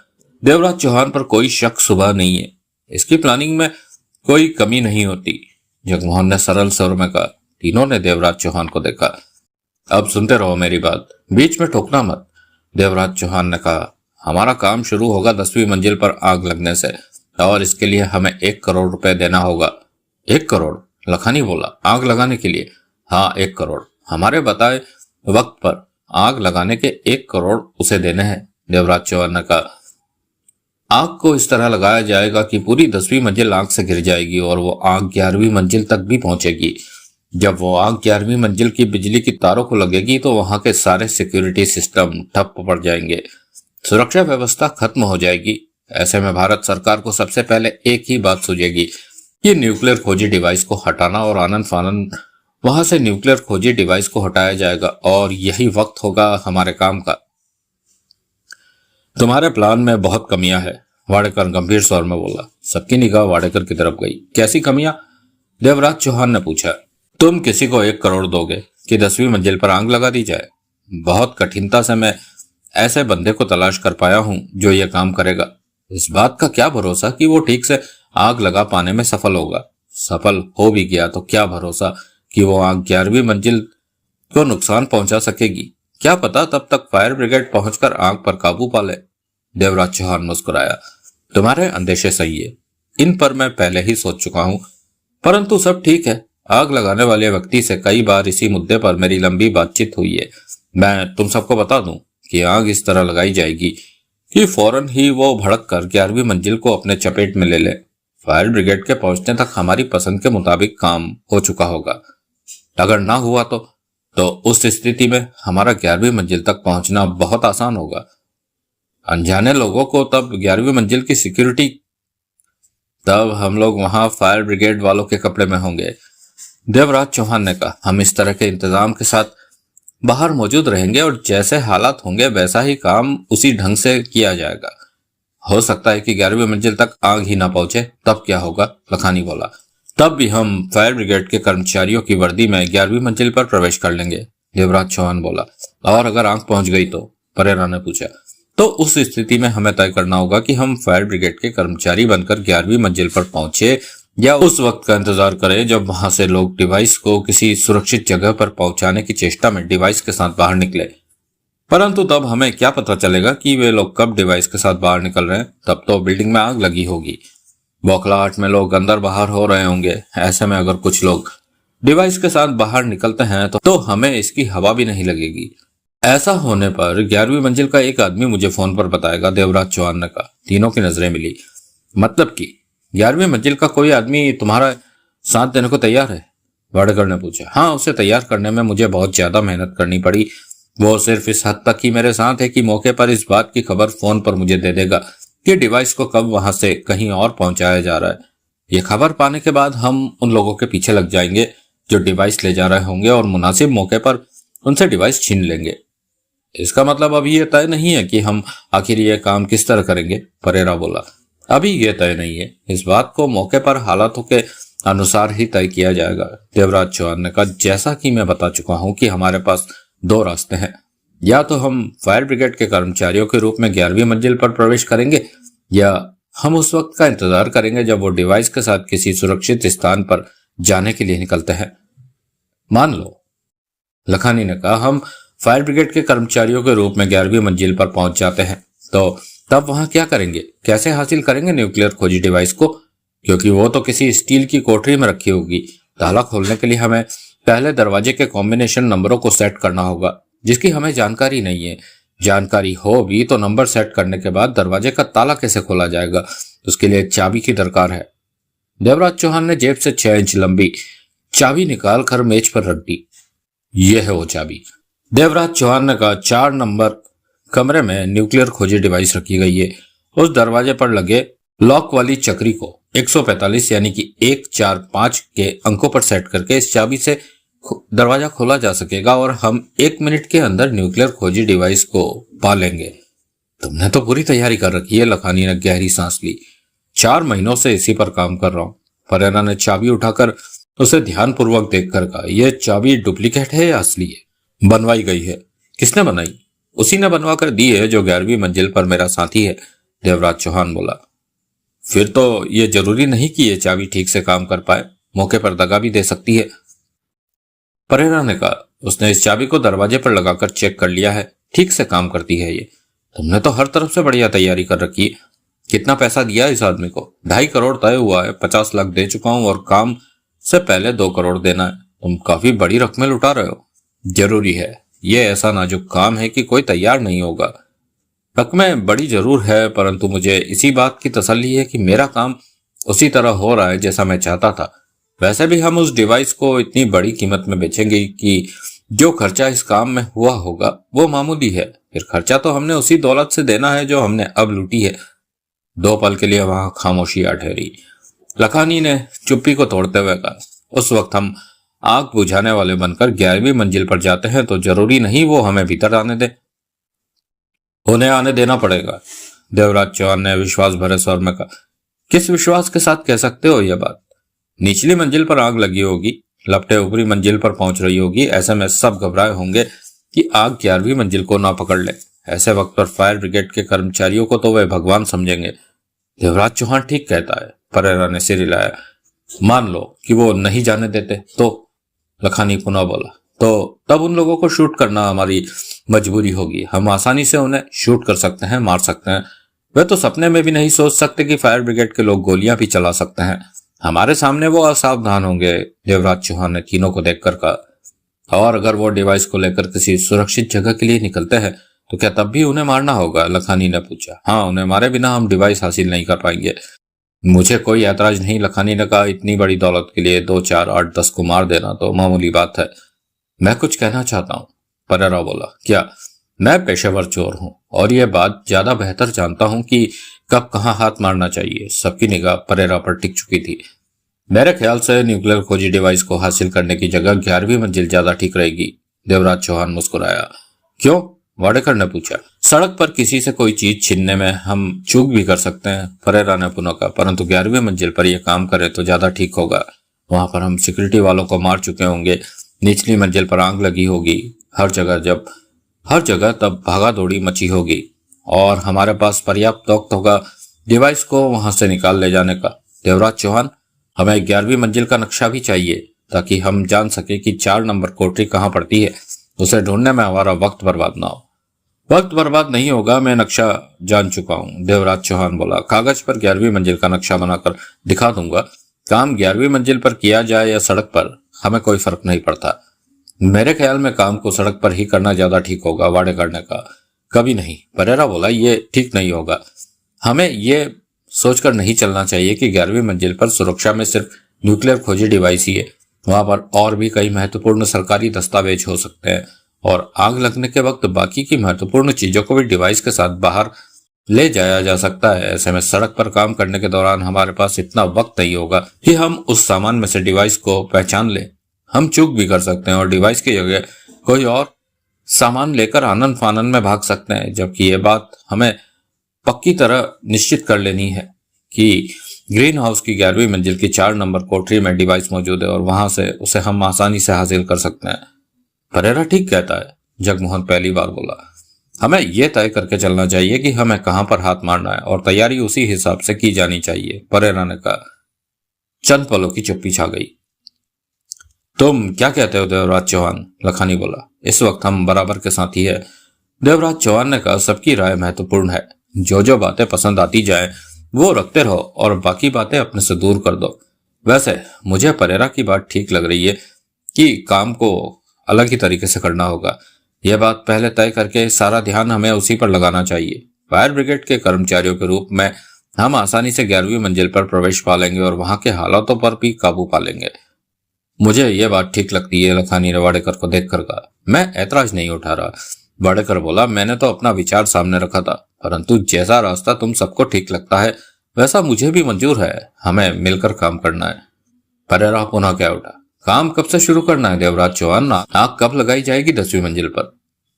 देवराज चौहान पर कोई शक सुबह नहीं है। इसकी प्लानिंग में कोई कमी नहीं होती, जगमोहन ने सरल स्वर में कहा। तीनों ने देवराज चौहान को देखा। अब सुनते रहो मेरी बात, बीच में ठोकना मत, देवराज चौहान ने कहा। हमारा काम शुरू होगा 10वीं मंजिल पर आग लगने से, और इसके लिए हमें 1 करोड़ रुपए देना होगा। 1 करोड़? लखानी बोला। आग लगाने के लिए? हाँ, 1 करोड़। हमारे बताए वक्त पर आग लगाने के 1 करोड़ उसे देने हैं, देवराज चौहान ने कहा। आग को इस तरह लगाया जाएगा कि पूरी 10वीं मंजिल आग से घिर जाएगी और वो आग 11वीं मंजिल तक भी पहुंचेगी। जब वो आग 11वीं मंजिल की बिजली की तारों को लगेगी तो वहां के सारे सिक्योरिटी सिस्टम ठप पड़ जाएंगे, सुरक्षा व्यवस्था खत्म हो जाएगी। ऐसे में भारत सरकार को सबसे पहले एक ही बात सूझेगी कि न्यूक्लियर खोजी डिवाइस को हटाना, और आनंद फानंद वहां से न्यूक्लियर खोजी डिवाइस को हटाया जाएगा, और यही वक्त होगा हमारे काम का। तुम्हारे प्लान में बहुत कमियां है, वाडेकर गंभीर स्वर में बोला। सबकी निगाह वाडेकर की तरफ गई। कैसी कमियां? देवराज चौहान ने पूछा। तुम किसी को 1 करोड़ दोगे कि 10वीं मंजिल पर आग लगा दी जाए? बहुत कठिनता से मैं ऐसे बंदे को तलाश कर पाया हूं जो ये काम करेगा। इस बात का क्या भरोसा कि वो ठीक से आग लगा पाने में सफल होगा। सफल हो भी गया तो क्या भरोसा कि वो आग 11वीं मंजिल को नुकसान पहुंचा सकेगी। क्या पता तब तक फायर ब्रिगेड पहुंचकर आग पर काबू पा ले। देवराज चौहान मुस्कुराया। तुम्हारे अंदेशे सही है, इन पर मैं पहले ही सोच चुका हूं, परंतु सब ठीक है। आग लगाने वाले व्यक्ति से कई बार इसी मुद्दे पर मेरी लंबी बातचीत हुई है। मैं तुम सबको बता दूं कि आग इस तरह लगाई जाएगी कि फौरन ही वो भड़क कर 11वीं मंजिल को अपने चपेट में ले ले। फायर ब्रिगेड के पहुंचने तक हमारी पसंद के मुताबिक काम हो चुका होगा। अगर ना हुआ तो उस स्थिति में हमारा 11वीं मंजिल तक पहुंचना बहुत आसान होगा। अनजाने लोगों को तब 11वीं मंजिल की सिक्योरिटी, तब हम लोग वहां फायर ब्रिगेड वालों के कपड़े में होंगे। देवराज चौहान ने कहा, हम इस तरह के इंतजाम के साथ बाहर मौजूद रहेंगे और जैसे हालात होंगे वैसा ही काम उसी ढंग से किया जाएगा। हो सकता है कि 11वीं मंजिल तक आग ही ना पहुंचे, तब क्या होगा? लखानी बोला। तब भी हम फायर ब्रिगेड के कर्मचारियों की वर्दी में 11वीं मंजिल पर प्रवेश कर लेंगे। देवराज चौहान बोला। और अगर आग पहुंच गई तो? परेरा ने पूछा। तो उस स्थिति में हमें तय करना होगा कि हम फायर ब्रिगेड के कर्मचारी बनकर 11वीं मंजिल पर पहुंचे या उस वक्त का इंतजार करें जब वहां से लोग डिवाइस को किसी सुरक्षित जगह पर पहुंचाने की चेष्टा में डिवाइस के साथ बाहर निकले। परंतु तब हमें क्या पता चलेगा कि वे लोग कब डिवाइस के साथ बाहर निकल रहे हैं? तब तो बिल्डिंग में आग लगी होगी, बौखलाहट में लोग अंदर बाहर हो रहे होंगे। ऐसे में अगर कुछ लोग डिवाइस के साथ बाहर निकलते हैं तो हमें इसकी हवा भी नहीं लगेगी। ऐसा होने पर 11वीं मंजिल का एक आदमी मुझे फोन पर बताएगा। देवराज चौहान ने कहा। तीनों की नजरें मिली। मतलब कि 11वीं मंजिल का कोई आदमी तुम्हारा साथ देने को तैयार है? वाडेकर ने पूछा। हाँ, उसे तैयार करने में मुझे बहुत ज्यादा मेहनत करनी पड़ी। वो सिर्फ इस हद तक ही मेरे साथ है कि मौके पर इस बात की खबर फोन पर मुझे दे देगा कि डिवाइस को कब वहां से कहीं और पहुंचाया जा रहा है। ये खबर पाने के बाद हम उन लोगों के पीछे लग जाएंगे जो डिवाइस ले जा रहे होंगे और मुनासिब मौके पर उनसे डिवाइस छीन लेंगे। इसका मतलब अभी ये तय नहीं है कि हम आखिर ये काम किस तरह करेंगे, परेरा बोला। अभी ये तय नहीं है, इस बात को मौके पर हालातों के अनुसार ही तय किया जाएगा। देवराज चौहान ने कहा। जैसा कि मैं बता चुका हूं कि हमारे पास दो रास्ते हैं, या तो हम फायर ब्रिगेड के कर्मचारियों के रूप में 11वीं मंजिल पर प्रवेश करेंगे या हम उस वक्त का इंतजार करेंगे जब वो डिवाइस के साथ किसी सुरक्षित स्थान पर जाने के लिए निकलते हैं। मान लो, लखानी ने कहा, हम फायर ब्रिगेड के कर्मचारियों के रूप में 11वीं मंजिल पर पहुंच जाते हैं तो तब वहां क्या करेंगे? कैसे हासिल करेंगे न्यूक्लियर खोजी डिवाइस को? क्योंकि वो तो किसी स्टील की कोठरी में रखी होगी। ताला खोलने के लिए हमें पहले दरवाजे के कॉम्बिनेशन नंबरों को सेट करना होगा, जिसकी हमें जानकारी नहीं है। जानकारी हो भी तो नंबर सेट करने के बाद दरवाजे का ताला कैसे खोला जाएगा? उसके लिए चाबी की दरकार है। देवराज चौहान ने जेब से 6 इंच लंबी चाबी निकाल कर मेज पर रख दी। यह है वो चाबी। देवराज चौहान ने कहा। 4 नंबर कमरे में न्यूक्लियर खोजी डिवाइस रखी गई है। उस दरवाजे पर लगे लॉक वाली चक्री को 145 यानी कि 145 के अंकों पर सेट करके इस चाबी से दरवाजा खोला जा सकेगा और हम 1 मिनट के अंदर न्यूक्लियर खोजी डिवाइस को पा लेंगे। तुमने तो पूरी तैयारी कर रखी है। लखानी ने गहरी सांस ली। 4 महीनों से इसी पर काम कर रहा हूं। परेरा ने चाबी उठाकर उसे ध्यानपूर्वक देखकर कहा। यह चाबी डुप्लीकेट है या असली है? बनवाई गई है। किसने बनाई? उसी ने बनवा कर दी है जो 11वीं मंजिल पर मेरा साथी है। देवराज चौहान बोला। फिर तो यह जरूरी नहीं कि यह चाबी ठीक से काम कर पाए, मौके पर दगा भी दे सकती है। परेरा ने कहा। उसने इस चाबी को दरवाजे पर लगाकर चेक कर लिया है, ठीक से काम करती है ये। तुमने तो हर तरफ से बढ़िया तैयारी कर रखी है। कितना पैसा दिया इस आदमी को? 2.5 करोड़ तय हुआ है। 50 लाख दे चुका हूं और काम से पहले 2 करोड़ देना है। तुम काफी बड़ी रकमें लुटा रहे हो। जरूरी है, ये ऐसा नाजुक काम है कि कोई तैयार नहीं होगा। रकमें बड़ी जरूर है, परंतु मुझे इसी बात की तसल्ली है कि मेरा काम उसी तरह हो रहा है जैसा मैं चाहता था। वैसे भी हम उस डिवाइस को इतनी बड़ी कीमत में बेचेंगे कि जो खर्चा इस काम में हुआ होगा वो मामूली है। फिर खर्चा तो हमने उसी दौलत से देना है जो हमने अब लूटी है। 2 पल के लिए वहां खामोशी आ ठहरी। लखानी ने चुप्पी को तोड़ते हुए कहा। उस वक्त हम आग बुझाने वाले बनकर 11वीं मंजिल पर जाते हैं तो जरूरी नहीं वो हमें भीतर आने दे। उन्हें आने देना पड़ेगा। देवराज चौहान ने विश्वास भरे स्वर में कहा। किस विश्वास के साथ कह सकते हो यह बात? निचली मंजिल पर आग लगी होगी, लपटे ऊपरी मंजिल पर पहुंच रही होगी। ऐसे में सब घबराए होंगे कि आग 11वीं मंजिल को ना पकड़ ले। ऐसे वक्त पर फायर ब्रिगेड के कर्मचारियों को तो वे भगवान समझेंगे। देवराज चौहान ठीक कहता है, परेरा ने सिर हिलाया। मान लो कि वो नहीं जाने देते तो, लखानी पुनः बोला। तो तब उन लोगों को शूट करना हमारी मजबूरी होगी। हम आसानी से उन्हें शूट कर सकते हैं, मार सकते हैं। वे तो सपने में भी नहीं सोच सकते कि फायर ब्रिगेड के लोग गोलियां भी चला सकते हैं। हमारे सामने वो असावधान होंगे, देवराज चौहान ने तीनों को देखकर कहा। और अगर वो डिवाइस को लेकर किसी सुरक्षित जगह के लिए निकलते हैं तो क्या तब भी उन्हें मारना होगा, लखानी ने पूछा। हाँ, उन्हें मारे बिना हम डिवाइस हासिल नहीं कर पाएंगे। मुझे कोई ऐतराज नहीं, लखानी ने कहा। इतनी बड़ी दौलत के लिए 2, 4, 8, 10 को मार देना तो मामूली बात है। मैं कुछ कहना चाहता हूँ, परेरा बोला। क्या? मैं पेशेवर चोर हूँ और यह बात ज्यादा बेहतर जानता हूँ कि कब कहाँ हाथ मारना चाहिए। सबकी निगाह परेरा पर टिक चुकी थी। मेरे ख्याल से न्यूक्लियर खोजी डिवाइस को हासिल करने की जगह 11वीं मंजिल ज्यादा ठीक रहेगी, देवराज चौहान मुस्कुराया। क्यों? वाडेकर ने पूछा। सड़क पर किसी से कोई चीज छीनने में हम चूक भी कर सकते हैं, परेरा ने पुनः कहा, परंतु 11वीं मंजिल पर यह काम करे तो ज्यादा ठीक होगा। वहां पर हम सिक्योरिटी वालों को मार चुके होंगे, निचली मंजिल पर आग लगी होगी, हर जगह तब भागा दौड़ी मची होगी और हमारे पास पर्याप्त वक्त होगा डिवाइस को वहां से निकाल ले जाने का। देवराज चौहान, हमें 11वीं मंजिल का नक्शा भी चाहिए ताकि हम जान सके कि 4 नंबर कोठरी कहाँ पड़ती है। उसे ढूंढने में हमारा वक्त बर्बाद ना हो। वक्त बर्बाद नहीं होगा, मैं नक्शा जान चुका हूँ, देवराज चौहान बोला। कागज पर 11वीं मंजिल का नक्शा बनाकर दिखा दूंगा। काम 11वीं मंजिल पर किया जाए या सड़क पर, हमें कोई फर्क नहीं पड़ता। मेरे ख्याल में काम को सड़क पर ही करना ज्यादा ठीक होगा, वाडेकर ने कहा। कभी नहीं, परेरा बोला, ये ठीक नहीं होगा। हमें ये सोचकर नहीं चलना चाहिए कि 11वीं मंजिल पर सुरक्षा में सिर्फ न्यूक्लियर खोजी डिवाइस ही है। वहां पर और भी कई महत्वपूर्ण सरकारी दस्तावेज हो सकते हैं और आग लगने के वक्त बाकी की महत्वपूर्ण चीजों को भी डिवाइस के साथ बाहर ले जाया जा सकता है। ऐसे में सड़क पर काम करने के दौरान हमारे पास इतना वक्त नहीं होगा कि हम उस सामान में से डिवाइस को पहचान ले। हम चूक भी कर सकते हैं और डिवाइस की जगह कोई और सामान लेकर आनन फानन में भाग सकते हैं। जबकि ये बात हमें पक्की तरह निश्चित कर लेनी है कि ग्रीन हाउस की 11वीं मंजिल की 4 नंबर कोठरी में डिवाइस मौजूद है और वहां से उसे हम आसानी से हासिल कर सकते हैं। परेरा ठीक कहता है, जगमोहन पहली बार बोला। हमें यह तय करके चलना चाहिए कि हमें कहां पर हाथ मारना है और तैयारी उसी हिसाब से की जानी चाहिए, परेरा ने कहा। चंद पलों की चुप्पी छा गई। तुम क्या कहते हो देवराज चौहान, लखानी बोला। इस वक्त हम बराबर के साथी है, देवराज चौहान ने कहा। सबकी राय महत्वपूर्ण है, जो बातें पसंद आती जाए वो रखते रहो और बाकी बातें अपने से दूर कर दो। वैसे मुझे परेरा की बात ठीक लग रही है कि काम को अलग ही तरीके से करना होगा। यह बात पहले तय करके सारा ध्यान हमें उसी पर लगाना चाहिए। फायर ब्रिगेड के कर्मचारियों के रूप में हम आसानी से 11वीं मंजिल पर प्रवेश पा लेंगे और वहां के हालातों पर भी काबू पा लेंगे। मुझे यह बात ठीक लगती है, लखानी ने वाडेकर को देखकर कहा। मैं ऐतराज नहीं उठा रहा, वाडेकर बोला। मैंने तो अपना विचार सामने रखा था, परंतु जैसा रास्ता तुम सबको ठीक लगता है वैसा मुझे भी मंजूर है। हमें मिलकर काम करना है। परेरा पुनः क्या उठा। काम कब से शुरू करना है देवराज चौहान? आग कब लगाई जाएगी 10वीं मंजिल पर?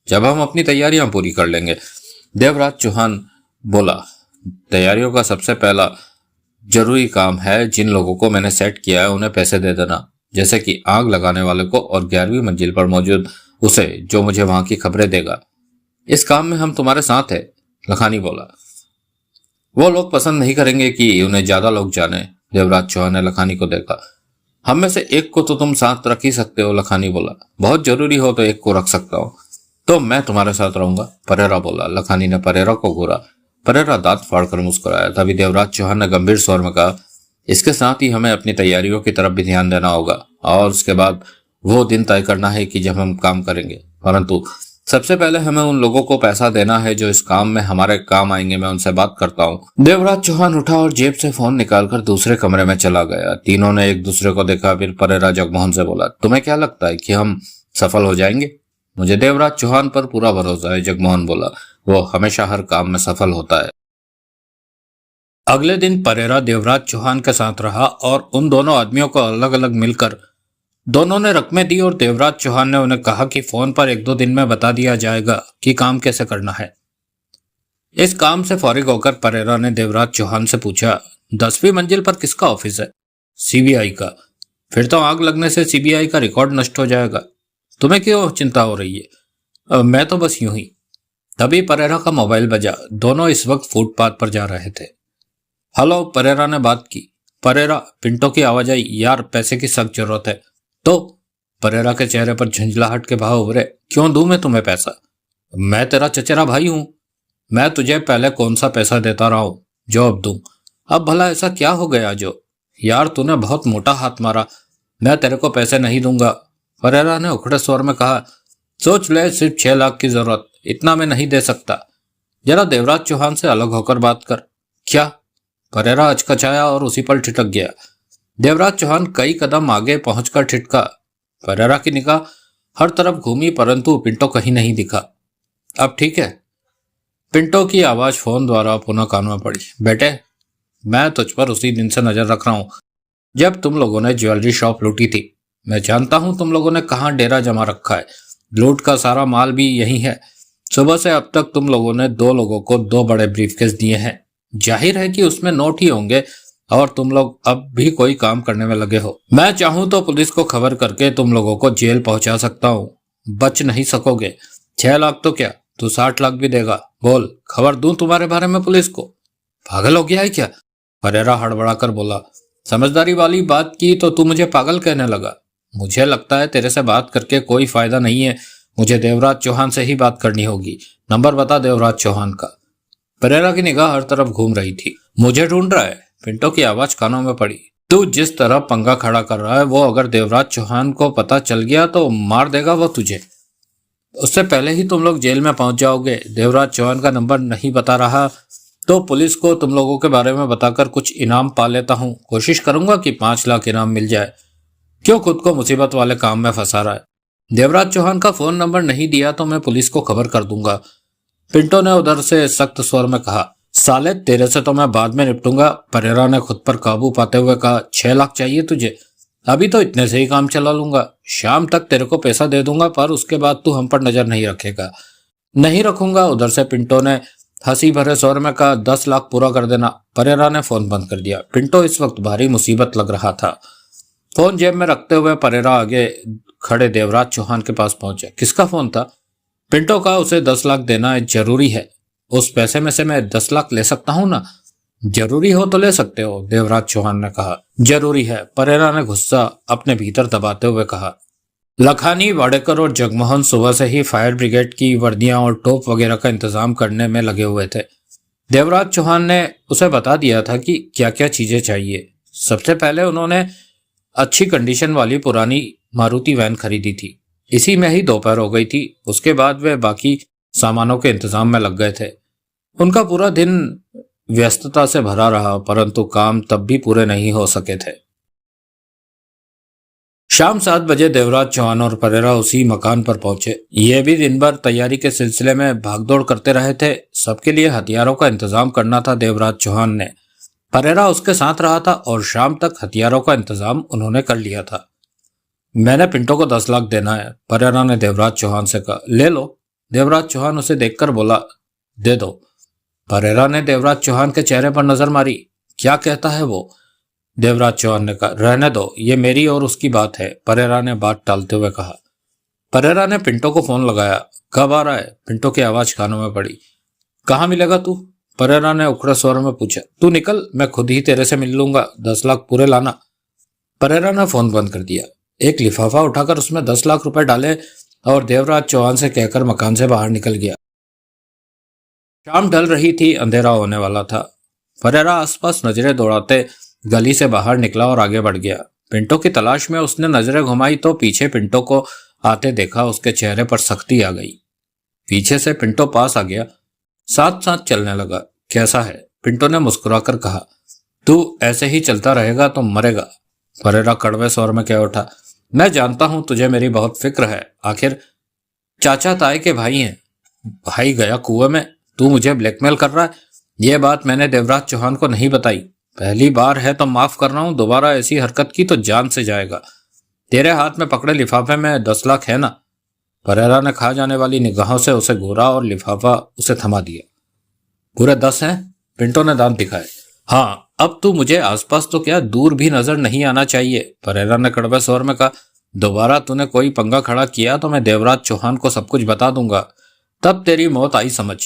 जब हम अपनी तैयारियां पूरी कर लेंगे, देवराज चौहान बोला। तैयारियों का सबसे पहला जरूरी काम है, जिन लोगों को मैंने सेट किया है उन्हें पैसे दे देना, जैसे कि आग लगाने वाले को और 11वीं मंजिल पर मौजूद उसे जो मुझे वहां की खबरें देगा। इस काम में हम तुम्हारे साथ है, लखानी बोला। वो लोग पसंद नहीं करेंगे कि उन्हें ज्यादा लोग जाने, देवराज चौहान ने लखानी को देखा। हम में से एक को तो तुम साथ रख ही सकते हो, लखानी बोला। बहुत जरूरी हो तो एक को रख सकता हूं। तो मैं तुम्हारे साथ रहूंगा, परेरा बोला। लखानी ने परेरा को घूरा। परेरा दांत फाड़कर मुस्कुराया। तभी देवराज चौहान ने गंभीर स्वर में कहा, इसके साथ ही हमें अपनी तैयारियों की तरफ भी ध्यान देना होगा और उसके बाद वो दिन तय करना है कि जब हम काम करेंगे। परंतु सबसे पहले हमें उन लोगों को पैसा देना है जो इस काम में हमारे काम आएंगे। मैं उनसे बात करता हूँ। देवराज चौहान उठा और जेब से फोन निकालकर दूसरे कमरे में चला गया। तीनों ने एक दूसरे को देखा। फिर परेरा जगमोहन से बोला, तुम्हें क्या लगता है कि हम सफल हो जाएंगे? मुझे देवराज चौहान पर पूरा भरोसा है, जगमोहन बोला। वो हमेशा हर काम में सफल होता है। अगले दिन परेरा देवराज चौहान के साथ रहा और उन दोनों आदमियों को अलग अलग मिलकर दोनों ने रकमें दी और देवराज चौहान ने उन्हें कहा कि फोन पर 1-2 दिन में बता दिया जाएगा कि काम कैसे करना है। इस काम से फारिग होकर परेरा ने देवराज चौहान से पूछा, 10वीं मंजिल पर किसका ऑफिस है? सीबीआई का। फिर तो आग लगने से सीबीआई का रिकॉर्ड नष्ट हो जाएगा। तुम्हें क्यों चिंता हो रही है? मैं तो बस यूं ही। तभी परेरा का मोबाइल बजा। दोनों इस वक्त फुटपाथ पर जा रहे थे। हेलो, परेरा ने बात की। परेरा, पिंटो की आवाज आई। यार, पैसे की सख्त जरूरत है। तो परेरा के चेहरे पर झुंझलाहट के भाव उभरे। क्यों दूं मैं तुम्हें पैसा? मैं तेरा चचेरा भाई हूं। मैं तुझे पहले कौन सा पैसा देता रहा हूं जो अब दूं? अब भला ऐसा क्या हो गया जो? यार, तूने बहुत मोटा हाथ मारा। मैं तेरे को पैसे नहीं दूंगा, परेरा ने उखड़े स्वर में कहा। सोच ले, सिर्फ 6 लाख की जरूरत, इतना मैं नहीं दे सकता। जरा देवराज चौहान से अलग होकर बात कर। क्या? परेरा अचकचाया और उसी पर ठिठक गया। देवराज चौहान कई कदम आगे पहुंचकर ठिठका। परेरा की निगाह हर तरफ घूमी परंतु पिंटो कहीं नहीं दिखा। अब ठीक है? पिंटो की आवाज फोन द्वारा पुनः कान में पड़ी। बेटे, मैं तुझ पर उसी दिन से नजर रख रहा हूं जब तुम लोगों ने ज्वेलरी शॉप लूटी थी। मैं जानता हूं तुम लोगों ने कहां डेरा जमा रखा है। लूट का सारा माल भी यही है। सुबह से अब तक तुम लोगों ने 2 लोगों को 2 बड़े ब्रीफकेस दिए हैं। जाहिर है कि उसमें नोट ही होंगे और तुम लोग अब भी कोई काम करने में लगे हो। मैं चाहूं तो पुलिस को खबर करके तुम लोगों को जेल पहुंचा सकता हूं। बच नहीं सकोगे। 6 लाख तो क्या, तू 60 लाख भी देगा। बोल, खबर दूं तुम्हारे बारे में पुलिस को? पागल हो गया है क्या? परेरा हड़बड़ाकर बोला। समझदारी वाली बात की तो तू मुझे पागल कहने लगा। मुझे लगता है तेरे से बात करके कोई फायदा नहीं है। मुझे देवराज चौहान से ही बात करनी होगी। नंबर बता देवराज चौहान का। परेरा की निगाह हर तरफ घूम रही थी। मुझे ढूंढ रहा है? पिंटो की आवाज कानों में पड़ी। तू जिस तरह पंगा खड़ा कर रहा है वो अगर देवराज चौहान को पता चल गया तो मार देगा वो तुझे। उससे पहले ही तुम लोग जेल में पहुंच जाओगे। देवराज चौहान का नंबर नहीं बता रहा तो पुलिस को तुम लोगों के बारे में बताकर कुछ इनाम पा लेता हूं। कोशिश करूंगा कि 5 लाख इनाम मिल जाए। क्यों खुद को मुसीबत वाले काम में फंसा रहा है? देवराज चौहान का फोन नंबर नहीं दिया तो मैं पुलिस को खबर कर दूंगा, पिंटो ने उधर से सख्त स्वर में कहा। साले, तेरे से तो मैं बाद में निपटूंगा, परेरा ने खुद पर काबू पाते हुए कहा। 6 लाख चाहिए तुझे? अभी तो इतने से ही काम चला लूंगा। शाम तक तेरे को पैसा दे दूंगा पर उसके बाद तू हम पर नजर नहीं रखेगा। नहीं रखूंगा, उधर से पिंटो ने हंसी भरे स्वर में कहा। 10 लाख पूरा कर देना। परेरा ने फोन बंद कर दिया। पिंटो इस वक्त भारी मुसीबत लग रहा था। फोन जेब में रखते हुए परेरा आगे खड़े देवराज चौहान के पास पहुंचे। किसका फोन था? पिंटो का। उसे 10 लाख देना जरूरी है। उस पैसे में से मैं 10 लाख ले सकता हूं ना? जरूरी हो तो ले सकते हो, देवराज चौहान ने कहा। जरूरी है, परेरा ने गुस्सा अपने भीतर दबाते हुए कहा। लखानी, वाडेकर और जगमोहन सुबह से ही फायर ब्रिगेड की वर्दियां और टोप वगैरह का इंतजाम करने में लगे हुए थे। देवराज चौहान ने उसे बता दिया था कि क्या क्या चीजें चाहिए। सबसे पहले उन्होंने अच्छी कंडीशन वाली पुरानी मारुति वैन खरीदी थी। इसी में ही दोपहर हो गई थी। उसके बाद वे बाकी सामानों के इंतजाम में लग गए थे। उनका पूरा दिन व्यस्तता से भरा रहा परंतु काम तब भी पूरे नहीं हो सके थे। शाम 7 बजे देवराज चौहान और परेरा उसी मकान पर पहुंचे। ये भी दिन भर तैयारी के सिलसिले में भागदौड़ करते रहे थे। सबके लिए हथियारों का इंतजाम करना था देवराज चौहान ने। परेरा उसके साथ रहा था और शाम तक हथियारों का इंतजाम उन्होंने कर लिया था। मैंने पिंटो को 10 लाख देना है, परेरा ने देवराज चौहान से कहा। ले लो, देवराज चौहान उसे देखकर बोला। दे दो। परेरा ने देवराज चौहान के चेहरे पर नजर मारी। क्या कहता है वो? देवराज चौहान ने कहा। रहने दो, ये मेरी और उसकी बात है, परेरा ने बात टालते हुए कहा। परेरा ने पिंटो को फोन लगाया। कब आ रहा है? पिंटो की आवाज कानों में पड़ी। कहाँ मिलेगा तू? परेरा ने उखड़े स्वर में पूछा। तू निकल, मैं खुद ही तेरे से मिल लूंगा। 10 लाख पूरे लाना। परेरा ने फोन बंद कर दिया। एक लिफाफा उठाकर उसमें 10 लाख रुपए डाले और देवराज चौहान से कहकर मकान से बाहर निकल गया। शाम ढल रही थी, अंधेरा होने वाला था। परेरा आसपास नजरें दौड़ाते गली से बाहर निकला और आगे बढ़ गया। पिंटो की तलाश में उसने नजरें घुमाई तो पीछे पिंटो को आते देखा। उसके चेहरे पर सख्ती आ गई। पीछे से पिंटो पास आ गया, साथ साथ चलने लगा। कैसा है? पिंटो ने मुस्कुराकर कहा। तू ऐसे ही चलता रहेगा तो मरेगा, परेरा कड़वे स्वर में कह उठा। मैं जानता हूं तुझे मेरी बहुत फिक्र है। आखिर चाचा ताए के भाई हैं। भाई गया कुएं में, तू मुझे ब्लैकमेल कर रहा है। यह बात मैंने देवराज चौहान को नहीं बताई। पहली बार है तो माफ कर रहा हूं, दोबारा ऐसी हरकत की तो जान से जाएगा। तेरे हाथ में पकड़े लिफाफे में 10 लाख है ना? परेरा ने खा जाने वाली निगाहों से उसे घूरा और लिफाफा उसे थमा दिया। पूरे 10 हैं? पिंटो ने दांत दिखाए। हाँ, अब तू मुझे आसपास तो क्या दूर भी नजर नहीं आना चाहिए, परेरा ने कड़वे स्वर में कहा। दोबारा तूने कोई पंगा खड़ा किया तो मैं देवराज चौहान को सब कुछ बता दूंगा। तब तेरी मौत आई समझ।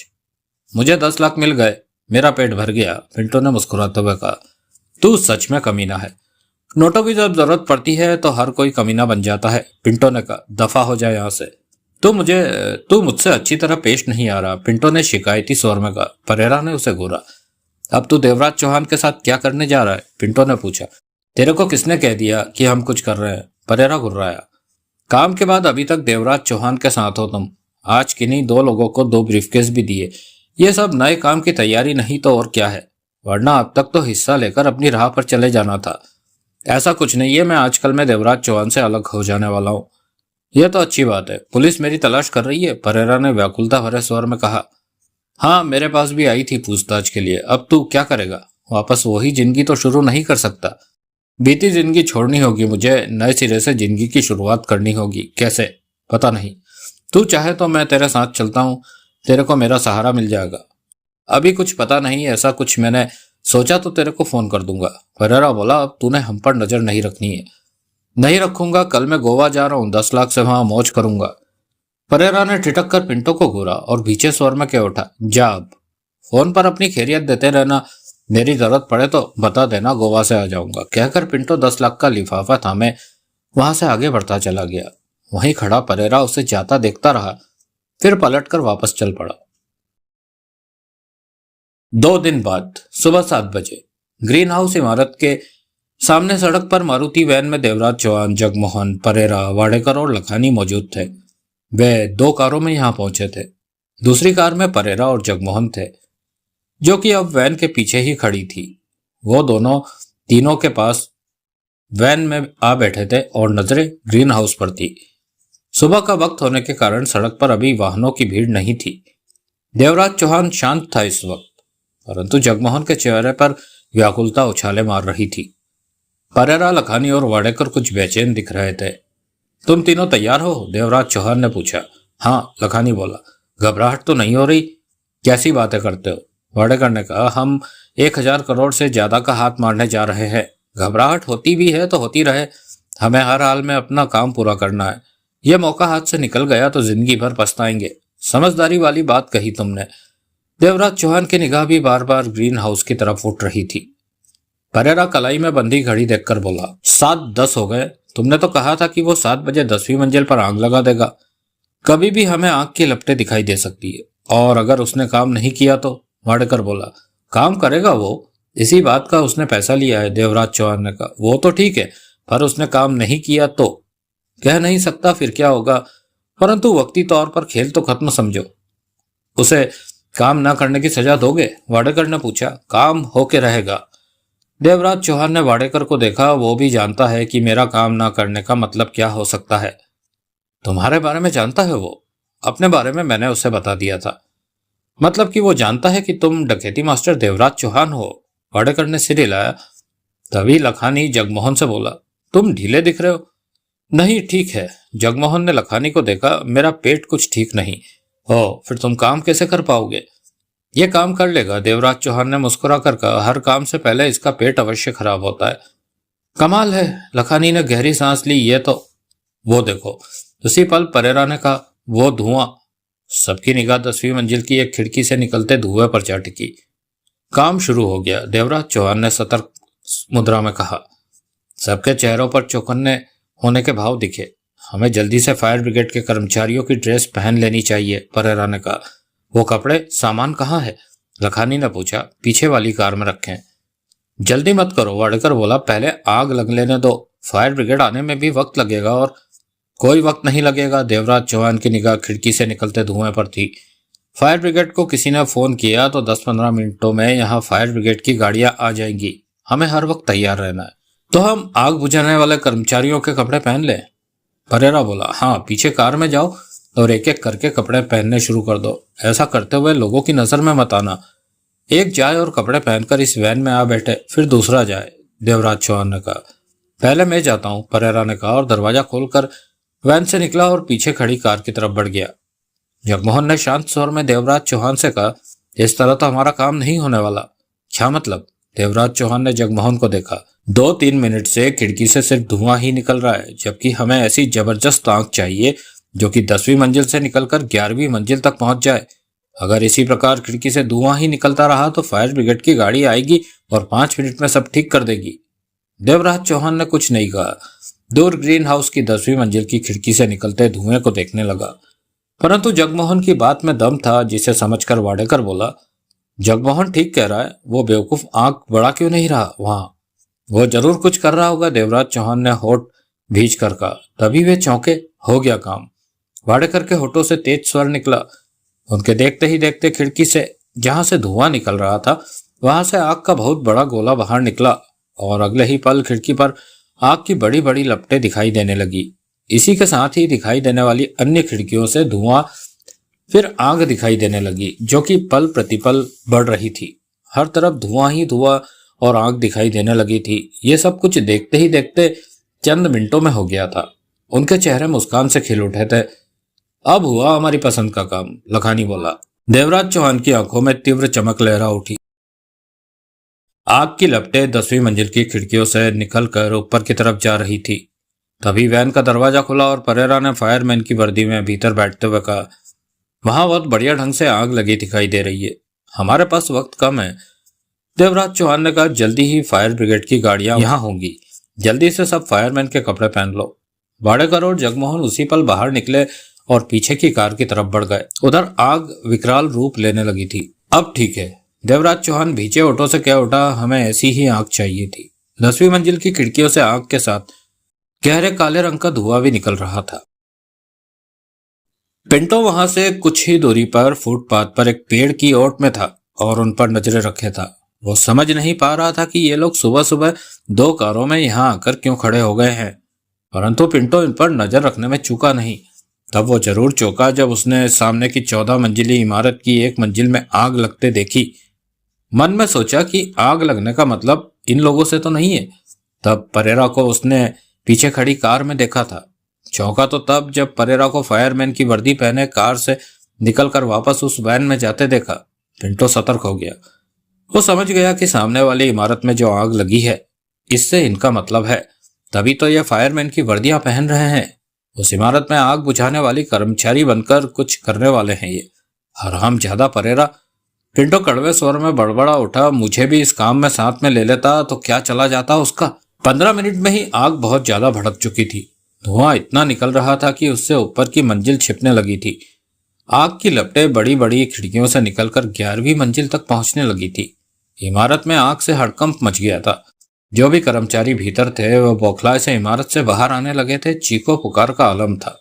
मुझे 10 लाख मिल गए, मेरा पेट भर गया, पिंटू ने मुस्कुराते हुए कहा। तू सच में कमीना है। नोटों की जब जरूरत पड़ती है तो हर कोई कमीना बन जाता है, पिंटो ने कहा। दफा हो जाए यहां से। तू मुझसे अच्छी तरह पेश नहीं आ रहा, पिंटो ने शिकायती स्वर में कहा। परेरा ने उसे घूरा। अब तू देवराज चौहान के साथ क्या करने जा रहा है, पिंटो ने पूछा। तेरे को किसने कह दिया कि हम कुछ कर रहे हैं, परेरा घुर्राया। काम के बाद अभी तक देवराज चौहान के साथ हो तुम। आज किन्हीं 2 लोगों को 2 ब्रीफकेस भी दिए। ये सब नए काम की तैयारी नहीं तो और क्या है, वरना अब तक तो हिस्सा लेकर अपनी राह पर चले जाना था। ऐसा कुछ नहीं है, मैं आजकल में देवराज चौहान से अलग हो जाने वाला हूँ। यह तो अच्छी बात है। पुलिस मेरी तलाश कर रही है, परेरा ने व्याकुलता भरे स्वर में कहा। हाँ, मेरे पास भी आई थी पूछताछ के लिए। अब तू क्या करेगा, वापस वही जिंदगी तो शुरू नहीं कर सकता। बीती जिंदगी छोड़नी होगी मुझे, नए सिरे से जिंदगी की शुरुआत करनी होगी। कैसे, पता नहीं। तू चाहे तो मैं तेरे साथ चलता हूँ, तेरे को मेरा सहारा मिल जाएगा। अभी कुछ पता नहीं, ऐसा कुछ मैंने सोचा तो तेरे को फोन कर दूंगा, परेरा बोला। अब तूने हम पर नजर नहीं रखनी है। नहीं रखूंगा, कल मैं गोवा जा रहा हूँ, 10 लाख से वहां मौज करूंगा। परेरा ने ठिठक कर पिंटो को घूरा और भीचे स्वर में कह उठा। जा, अब फोन पर अपनी खैरियत देते रहना, मेरी जरूरत पड़े तो बता देना, गोवा से आ जाऊंगा। कहकर पिंटो 10 लाख का लिफाफा थामे वहां से आगे बढ़ता चला गया। वहीं खड़ा परेरा उसे जाता देखता रहा, फिर पलटकर वापस चल पड़ा। 2 दिन बाद सुबह 7 बजे ग्रीन हाउस इमारत के सामने सड़क पर मारुति वैन में देवराज चौहान, जगमोहन, परेरा, वाडेकर और लखानी मौजूद थे। वे 2 कारों में यहां पहुंचे थे। दूसरी कार में परेरा और जगमोहन थे, जो कि अब वैन के पीछे ही खड़ी थी। वो दोनों तीनों के पास वैन में आ बैठे थे और नजरें ग्रीन हाउस पर थी। सुबह का वक्त होने के कारण सड़क पर अभी वाहनों की भीड़ नहीं थी। देवराज चौहान शांत था इस वक्त, परंतु जगमोहन के चेहरे पर व्याकुलता उछाले मार रही थी। परेरा, लखानी और वाडेकर कुछ बेचैन दिख रहे थे। तुम तीनों तैयार हो, देवराज चौहान ने पूछा। हाँ, लखानी बोला। घबराहट तो नहीं हो रही? कैसी बातें करते हो, वाडेकर ने कहा। हम 1000 करोड़ से ज्यादा का हाथ मारने जा रहे हैं। घबराहट होती भी है तो होती रहे, हमें हर हाल में अपना काम पूरा करना है। यह मौका हाथ से निकल गया तो जिंदगी भर पछताएंगे। समझदारी वाली बात कही तुमने। देवराज चौहान की निगाह भी बार बार ग्रीन हाउस की तरफ उठ रही थी। परेरा कलाई में बंधी घड़ी देखकर बोला। 7:10 हो गए। तुमने तो कहा था कि वो 7 बजे 10वीं मंजिल पर आग लगा देगा। कभी भी हमें आग की लपटें दिखाई दे सकती है, और अगर उसने काम नहीं किया तो, वाडेकर बोला। काम करेगा वो, इसी बात का उसने पैसा लिया है, देवराज चौहान ने कहा। वो तो ठीक है, पर उसने काम नहीं किया तो? कह नहीं सकता फिर क्या होगा, परंतु वक्ती तौर पर खेल तो खत्म समझो। उसे काम ना करने की सजा दोगे, वाडेकर ने पूछा। काम होके रहेगा। देवराज चौहान ने वाडेकर को देखा। वो भी जानता है कि मेरा काम ना करने का मतलब क्या हो सकता है। तुम्हारे बारे में जानता है वो? अपने बारे में मैंने उसे बता दिया था। मतलब कि वो जानता है कि तुम डकैती मास्टर देवराज चौहान हो? वाडेकर ने सिर हिलाया। तभी लखानी जगमोहन से बोला। तुम ढीले दिख रहे हो। नहीं, ठीक है। जगमोहन ने लखानी को देखा। मेरा पेट कुछ ठीक नहीं। हो, फिर तुम काम कैसे कर पाओगे? ये काम कर लेगा, देवराज चौहान ने मुस्कुरा कर कहा। हर काम से पहले इसका पेट अवश्य खराब होता है। कमाल है, लखानी ने गहरी सांस ली। ये तो वो देखो। उसी पल परेरा ने कहा, वो धुआं। सबकी निगाह 10वीं मंजिल की एक खिड़की से निकलते धुएं पर जा टिकी। काम शुरू हो गया, देवराज चौहान ने सतर्क मुद्रा में कहा। सबके चेहरों पर चौकन्ने होने के भाव दिखे। हमें जल्दी से फायर ब्रिगेड के कर्मचारियों की ड्रेस पहन लेनी चाहिए, परेरा ने कहा। वो कपड़े, सामान कहाँ है? लखानी ने पूछा। पीछे वाली कार में रखें। जल्दी मत करो, वाडेकर बोला। पहले आग लग लेने दो, फायर ब्रिगेड आने में भी वक्त लगेगा। और कोई वक्त नहीं लगेगा, देवराज चौहान की निगाह खिड़की से निकलते धुएं पर थी। फायर ब्रिगेड को किसी ने फोन किया तो 10-15 मिनटों में यहाँ फायर ब्रिगेड की गाड़ियां आ जाएंगी। हमें हर वक्त तैयार रहना है। तो हम आग बुझाने वाले कर्मचारियों के कपड़े पहन लें, परेरा बोला। हाँ, पीछे कार में जाओ और एक एक करके कपड़े पहनने शुरू कर दो। ऐसा करते हुए लोगों की नजर में मत आना। एक जाए और कपड़े पहनकर इस वैन में आ बैठे, फिर दूसरा जाए, देवराज चौहान ने कहा। पहले मैं जाता हूँ, परेरा ने कहा और दरवाजा खोलकर वैन से निकला और पीछे खड़ी कार की तरफ बढ़ गया। जगमोहन ने शांत स्वर में देवराज चौहान से कहा, इस तरह तो हमारा काम नहीं होने वाला। क्या मतलब? देवराज चौहान ने जगमोहन को देखा। 2-3 मिनट से खिड़की से सिर्फ धुआं ही निकल रहा है, जबकि हमें ऐसी जबरदस्त आग चाहिए जो कि 10वीं मंजिल से निकलकर 11वीं मंजिल तक पहुंच जाए। अगर इसी प्रकार खिड़की से धुआं ही निकलता रहा तो फायर ब्रिगेड की गाड़ी आएगी और 5 मिनट में सब ठीक कर देगी। देवराज चौहान ने कुछ नहीं कहा। दूर ग्रीन हाउस की 10वीं मंजिल की खिड़की से निकलते धुएं को देखने लगा। परंतु जगमोहन की बात में दम था, जिसे समझकर वाडेकर बोला, जगमोहन ठीक कह रहा है, वो बेवकूफ आंख बढ़ा क्यों नहीं रहा वहां? वो जरूर कुछ कर रहा होगा। देवराज चौहान ने होठ भींच कर कहा। तभी वे चौंके। हो गया काम। वाडेकर के होठों से तेज स्वर निकला। उनके देखते ही देखते खिड़की से जहां से धुआं निकल रहा था वहां से आग का बहुत बड़ा गोला बाहर निकला और अगले ही पल खिड़की पर आग की बड़ी बड़ी लपटें दिखाई देने लगी। इसी के साथ ही दिखाई देने वाली अन्य खिड़कियों से धुआं फिर आग दिखाई देने लगी, जो कि पल प्रतिपल बढ़ रही थी। हर तरफ धुआं ही धुआं और आग दिखाई देने लगी थी। ये सब कुछ देखते ही देखते चंद मिनटों में हो गया था। उनके चेहरे मुस्कान से खिल उठे थे। अब हुआ हमारी पसंद का काम, लखानी बोला। देवराज चौहान की आंखों में तीव्र चमक लहरा उठी। आग की लपटें 10वीं मंजिल की खिड़कियों से निकलकर ऊपर की तरफ जा रही थी। तभी वैन का दरवाजा खुला और परेरा ने फायरमैन की वर्दी में भीतर बैठते हुए कहा, वहां बहुत बढ़िया ढंग से आग लगी दिखाई दे रही है। हमारे पास वक्त कम है। देवराज चौहान ने कहा, जल्दी ही फायर ब्रिगेड की गाड़ियां यहां होंगी। जल्दी से सब फायरमैन के कपड़े पहन लो। वाडेकर और जगमोहन उसी पल बाहर निकले और पीछे की कार की तरफ बढ़ गए। उधर आग विकराल रूप लेने लगी थी। अब ठीक है, देवराज चौहान भीचे ओटो से कह उठा, हमें ऐसी ही आग चाहिए थी। 10वीं मंजिल की खिड़कियों से आग के साथ गहरे काले रंग का धुआं भी निकल रहा था। पिंटो वहां से कुछ ही दूरी पर फुटपाथ पर एक पेड़ की ओट में था और उन पर नजरें रखे था। वो समझ नहीं पा रहा था कि ये लोग सुबह सुबह 2 कारों में यहाँ आकर क्यों खड़े हो गए हैं, परंतु पिंटो इन पर नजर रखने में चूका नहीं। तब वो जरूर चौंका जब उसने सामने की 14 मंजिली इमारत की एक मंजिल में आग लगते देखी। मन में सोचा कि आग लगने का मतलब इन लोगों से तो नहीं है। तब परेरा को उसने पीछे खड़ी कार में देखा था। चौंका तो तब जब परेरा को फायरमैन की वर्दी पहने कार से निकलकर वापस उस वैन में जाते देखा। पिंटो सतर्क हो गया। वो समझ गया कि सामने वाली इमारत में जो आग लगी है इससे इनका मतलब है। तभी तो ये फायरमैन की वर्दियां पहन रहे हैं। उस इमारत में आग बुझाने वाली कर्मचारी बनकर कुछ करने वाले हैं ये। हराम ज्यादा परेरा। पिंटो कड़वे स्वर में बड़बड़ा उठा, मुझे भी इस काम में साथ में ले लेता तो क्या चला जाता उसका। 15 मिनट में ही आग बहुत ज्यादा भड़क चुकी थी। धुआं इतना निकल रहा था कि उससे ऊपर की मंजिल छिपने लगी थी। आग की लपटें बड़ी बड़ी खिड़कियों से निकलकर 11वीं मंजिल तक पहुंचने लगी थी। इमारत में आग से हड़कंप मच गया था। जो भी कर्मचारी भीतर थे वो बौखलाए से इमारत से बाहर आने लगे थे। चीखो पुकार का आलम था।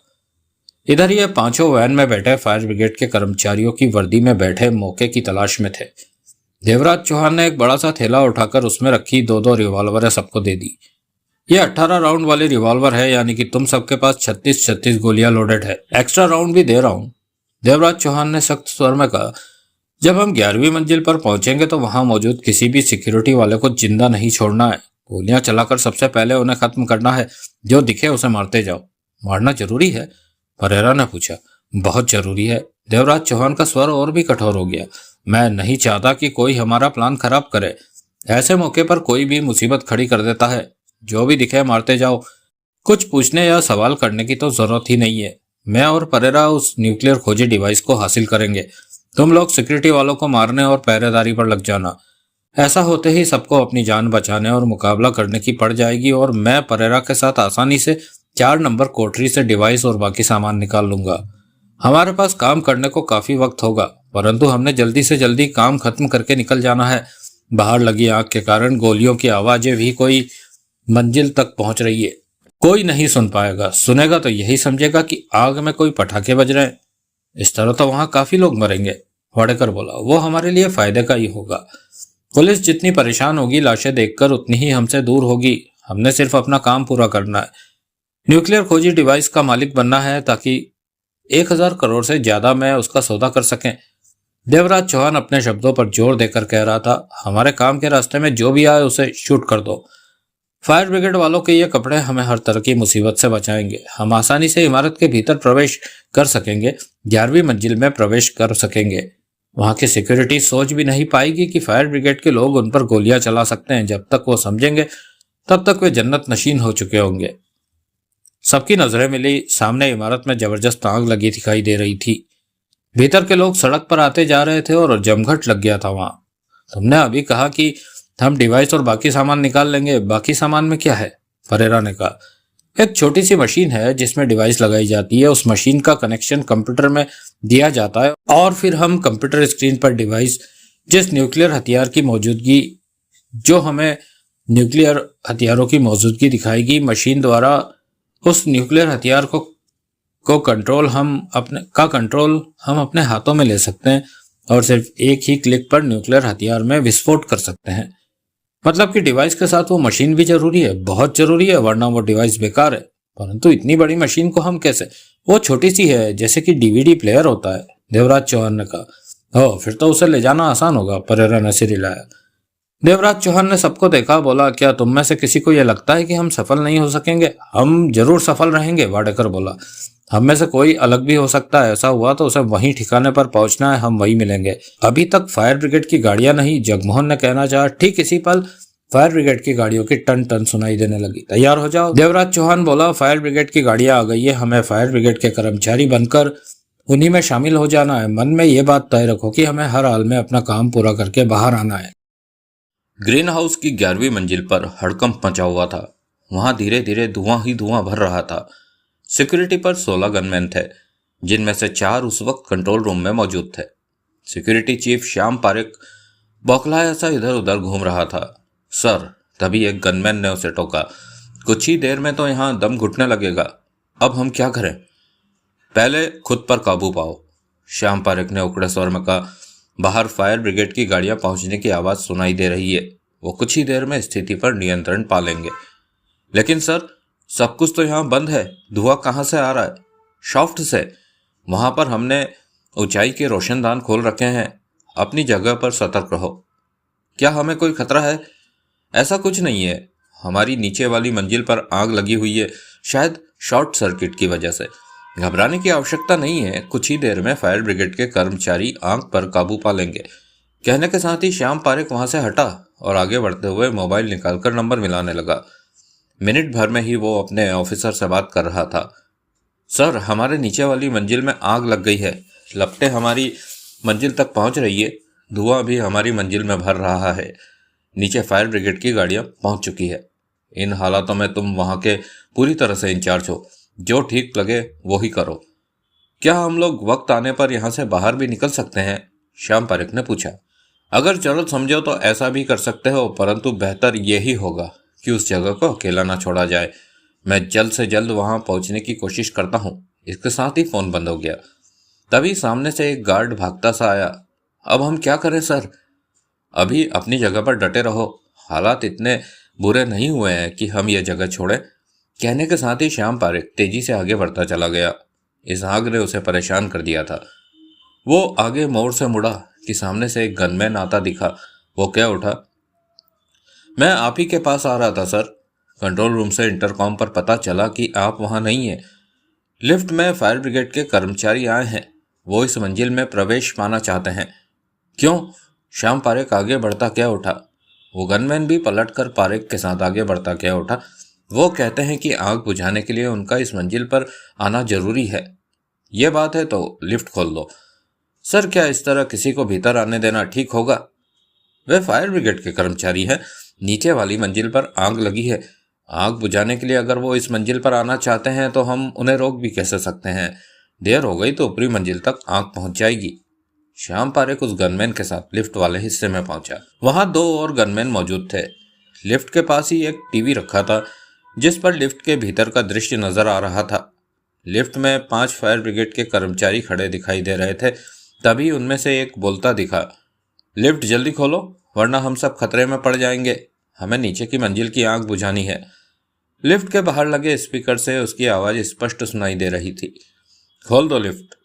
इधर ये 5 वैन में बैठे फायर ब्रिगेड के कर्मचारियों की वर्दी में बैठे मौके की तलाश में थे। देवराज चौहान ने एक बड़ा सा थैला उठाकर उसमें रखी 2-2 रिवॉल्वरें सबको दे दी। ये 18 राउंड वाली रिवॉल्वर है, यानी कि तुम सबके पास 36 गोलियां लोडेड है। एक्स्ट्रा राउंड भी दे रहा हूं। देवराज चौहान ने सख्त स्वर में कहा, जब हम 11वीं मंजिल पर पहुंचेंगे तो वहां मौजूद किसी भी सिक्योरिटी वाले को जिंदा नहीं छोड़ना है। गोलियां चलाकर सबसे पहले उन्हें खत्म करना है। जो दिखे उसे मारते जाओ। मारना जरूरी है? परेरा ने पूछा। बहुत जरूरी है। देवराज चौहान का स्वर और भी कठोर हो गया। मैं नहीं चाहता कि कोई हमारा प्लान खराब करे। ऐसे मौके पर कोई भी मुसीबत खड़ी कर देता है। जो भी दिखे मारते जाओ। कुछ पूछने या सवाल करने की तो जरूरत ही नहीं है। मैं और परेरा उस न्यूक्लियर खोजी डिवाइस को हासिल करेंगे। तुम लोग सिक्योरिटी वालों को मारने और पहरेदारी पर लग जाना। ऐसा होते ही सबको अपनी जान बचाने और मुकाबला करने की पड़ जाएगी और मैं परेरा के साथ आसानी से 4 नंबर कोठरी से डिवाइस और बाकी सामान निकाल लूंगा। हमारे पास काम करने को काफी वक्त होगा, परंतु हमने जल्दी से जल्दी काम खत्म करके निकल जाना है। बाहर लगी आग के कारण गोलियों की आवाजें भी कोई मंजिल तक पहुंच रही है। कोई नहीं सुन पाएगा, सुनेगा तो यही समझेगा कि आग में कोई पटाखे बज रहे हैं। इस तरह तो वहां काफी लोग मरेंगे। वाडेकर बोला, वो हमारे लिए फायदे का ही होगा। पुलिस जितनी परेशान होगी लाशें देखकर उतनी ही हमसे दूर होगी। हमने सिर्फ अपना काम पूरा करना है। न्यूक्लियर खोजी डिवाइस का मालिक बनना है ताकि 1000 करोड़ से ज्यादा में उसका सौदा कर सकें। देवराज चौहान अपने शब्दों पर जोर देकर कह रहा था, हमारे काम के रास्ते में जो भी आए उसे शूट कर दो। फायर ब्रिगेड वालों के ये कपड़े हमें हर तरह की मुसीबत से बचाएंगे। हम आसानी से इमारत के भीतर प्रवेश कर सकेंगे। 11वीं मंजिल में प्रवेश कर सकेंगे। वहां की सिक्योरिटी सोच भी नहीं पाएगी कि फायर ब्रिगेड के लोग उन पर गोलियां चला सकते हैं। जब तक वो समझेंगे तब तक वे जन्नत नशीन हो चुके होंगे। सबकी नजरें मिली। सामने इमारत में जबरदस्त आग लगी दिखाई दे रही थी। भीतर के लोग सड़क पर आते जा रहे थे और जमघट लग गया था वहां। तुमने अभी कहा कि हम डिवाइस और बाकी सामान निकाल लेंगे, बाकी सामान में क्या है? फरेरा ने कहा। एक छोटी सी मशीन है जिसमें डिवाइस लगाई जाती है। उस मशीन का कनेक्शन कंप्यूटर में दिया जाता है और फिर हम कंप्यूटर स्क्रीन पर डिवाइस जिस न्यूक्लियर हथियार की मौजूदगी जो हमें न्यूक्लियर हथियारों की मौजूदगी दिखाएगी, मशीन द्वारा उस न्यूक्लियर हथियार को कंट्रोल हम अपने हाथों में ले सकते हैं और सिर्फ एक ही क्लिक पर न्यूक्लियर हथियार में विस्फोट कर सकते हैं। मतलब कि डिवाइस के साथ वो मशीन भी जरूरी है, बहुत जरूरी है, वरना वो डिवाइस बेकार है। परंतु इतनी बड़ी मशीन को हम कैसे? वो छोटी सी है, जैसे कि डीवीडी प्लेयर होता है, देवराज चौहान ने कहा। हो, फिर तो उसे ले जाना आसान होगा, परेरा ने सिर हिलाया। देवराज चौहान ने सबको देखा, बोला, क्या तुम में से किसी को यह लगता है कि हम सफल नहीं हो सकेंगे? हम जरूर सफल रहेंगे, वाडेकर बोला। हम में से कोई अलग भी हो सकता है। ऐसा हुआ तो उसे वहीं ठिकाने पर पहुंचना है, हम वहीं मिलेंगे। अभी तक फायर ब्रिगेड की गाड़ियां नहीं, जगमोहन ने कहना चाहा। ठीक इसी पल फायर ब्रिगेड की गाड़ियों की टन टन सुनाई देने लगी। तैयार हो जाओ, देवराज चौहान बोला। फायर ब्रिगेड की गाड़ियां आ गई है, हमें फायर ब्रिगेड के कर्मचारी बनकर उन्हीं में शामिल हो जाना है। मन में ये बात तय रखो कि हमें हर हाल में अपना काम पूरा करके बाहर आना है। ग्रीन हाउस की 11वीं मंजिल पर हड़कंप मचा हुआ था। वहां धीरे धीरे धुआं ही धुआं भर रहा था। सिक्योरिटी पर 16 गनमैन थे, जिनमें से 4 उस वक्त कंट्रोल रूम में मौजूद थे। सिक्योरिटी चीफ श्याम पारेख बौखलाया सा इधर उधर घूम रहा था। सर, तभी एक गनमैन ने उसे टोका, कुछ ही देर में तो यहां दम घुटने लगेगा। अब हम क्या करें? पहले खुद पर काबू पाओ, श्याम पारेख ने उकड़े स्वर में कहा। बाहर फायर ब्रिगेड की गाड़ियां पहुंचने की आवाज सुनाई दे रही है। वो कुछ ही देर में स्थिति पर नियंत्रण पा लेंगे। लेकिन सर, सब कुछ तो यहाँ बंद है, धुआं कहाँ से आ रहा है? शाफ्ट से। वहां पर हमने ऊंचाई के रोशनदान खोल रखे हैं। अपनी जगह पर सतर्क रहो। क्या हमें कोई खतरा है? ऐसा कुछ नहीं है। हमारी नीचे वाली मंजिल पर आग लगी हुई है, शायद शॉर्ट सर्किट की वजह से। घबराने की आवश्यकता नहीं है, कुछ ही देर में फायर ब्रिगेड के कर्मचारी आग पर काबू पा लेंगे। कहने के साथ ही श्याम पारेख वहां से हटा और आगे बढ़ते हुए मोबाइल निकालकर नंबर मिलाने लगा। मिनट भर में ही वो अपने ऑफिसर से बात कर रहा था। सर, हमारे नीचे वाली मंजिल में आग लग गई है। लपटें हमारी मंजिल तक पहुंच रही है, धुआं भी हमारी मंजिल में भर रहा है। नीचे फायर ब्रिगेड की गाड़ियां पहुंच चुकी है। इन हालातों में तुम वहां के पूरी तरह से इंचार्ज हो, जो ठीक लगे वो ही करो। क्या हम लोग वक्त आने पर यहां से बाहर भी निकल सकते हैं? श्याम पारेख ने पूछा। अगर जरूरत समझो तो ऐसा भी कर सकते हो, परंतु बेहतर यही होगा कि उस जगह को अकेला ना छोड़ा जाए। मैं जल्द से जल्द वहां पहुंचने की कोशिश करता हूं। इसके साथ ही फोन बंद हो गया। तभी सामने से एक गार्ड भागता सा आया। अब हम क्या करें सर? अभी अपनी जगह पर डटे रहो, हालात इतने बुरे नहीं हुए हैं कि हम यह जगह छोड़ें। कहने के साथ ही श्याम पारेख तेजी से आगे बढ़ता चला गया। इस आग ने उसे परेशान कर दिया था। वो आगे मोड़ से मुड़ा कि सामने से एक गनमैन आता दिखा। वो कह उठा, मैं आप ही के पास आ रहा था सर। कंट्रोल रूम से इंटरकॉम पर पता चला कि आप वहां नहीं हैं। लिफ्ट में फायर ब्रिगेड के कर्मचारी आए हैं। वो इस मंजिल में प्रवेश पाना चाहते हैं। क्यों? श्याम पारेख आगे बढ़ता क्या उठा। वो गनमैन भी पलटकर पारेख के साथ आगे बढ़ता क्या उठा। वो कहते हैं कि आग बुझाने के लिए उनका इस मंजिल पर आना जरूरी है। यह बात है तो लिफ्ट खोल दो। सर, क्या इस तरह किसी को भीतर आने देना ठीक होगा? वे फायर ब्रिगेड के कर्मचारी हैं। नीचे वाली मंजिल पर आग लगी है। आग बुझाने के लिए अगर वो इस मंजिल पर आना चाहते हैं तो हम उन्हें रोक भी कैसे सकते हैं? देर हो गई तो ऊपरी मंजिल तक आग पहुंच जाएगी। श्याम पारेख उस गनमैन के साथ लिफ्ट वाले हिस्से में पहुंचा। वहां 2 और गनमैन मौजूद थे। लिफ्ट के पास ही एक टीवी रखा था, जिस पर लिफ्ट के भीतर का दृश्य नजर आ रहा था। लिफ्ट में 5 फायर ब्रिगेड के कर्मचारी खड़े दिखाई दे रहे थे। तभी उनमें से एक बोलता दिखा, लिफ्ट जल्दी खोलो, वरना हम सब खतरे में पड़ जाएंगे। हमें नीचे की मंजिल की आग बुझानी है। लिफ्ट के बाहर लगे स्पीकर से उसकी आवाज स्पष्ट सुनाई दे रही थी। खोल दो लिफ्ट।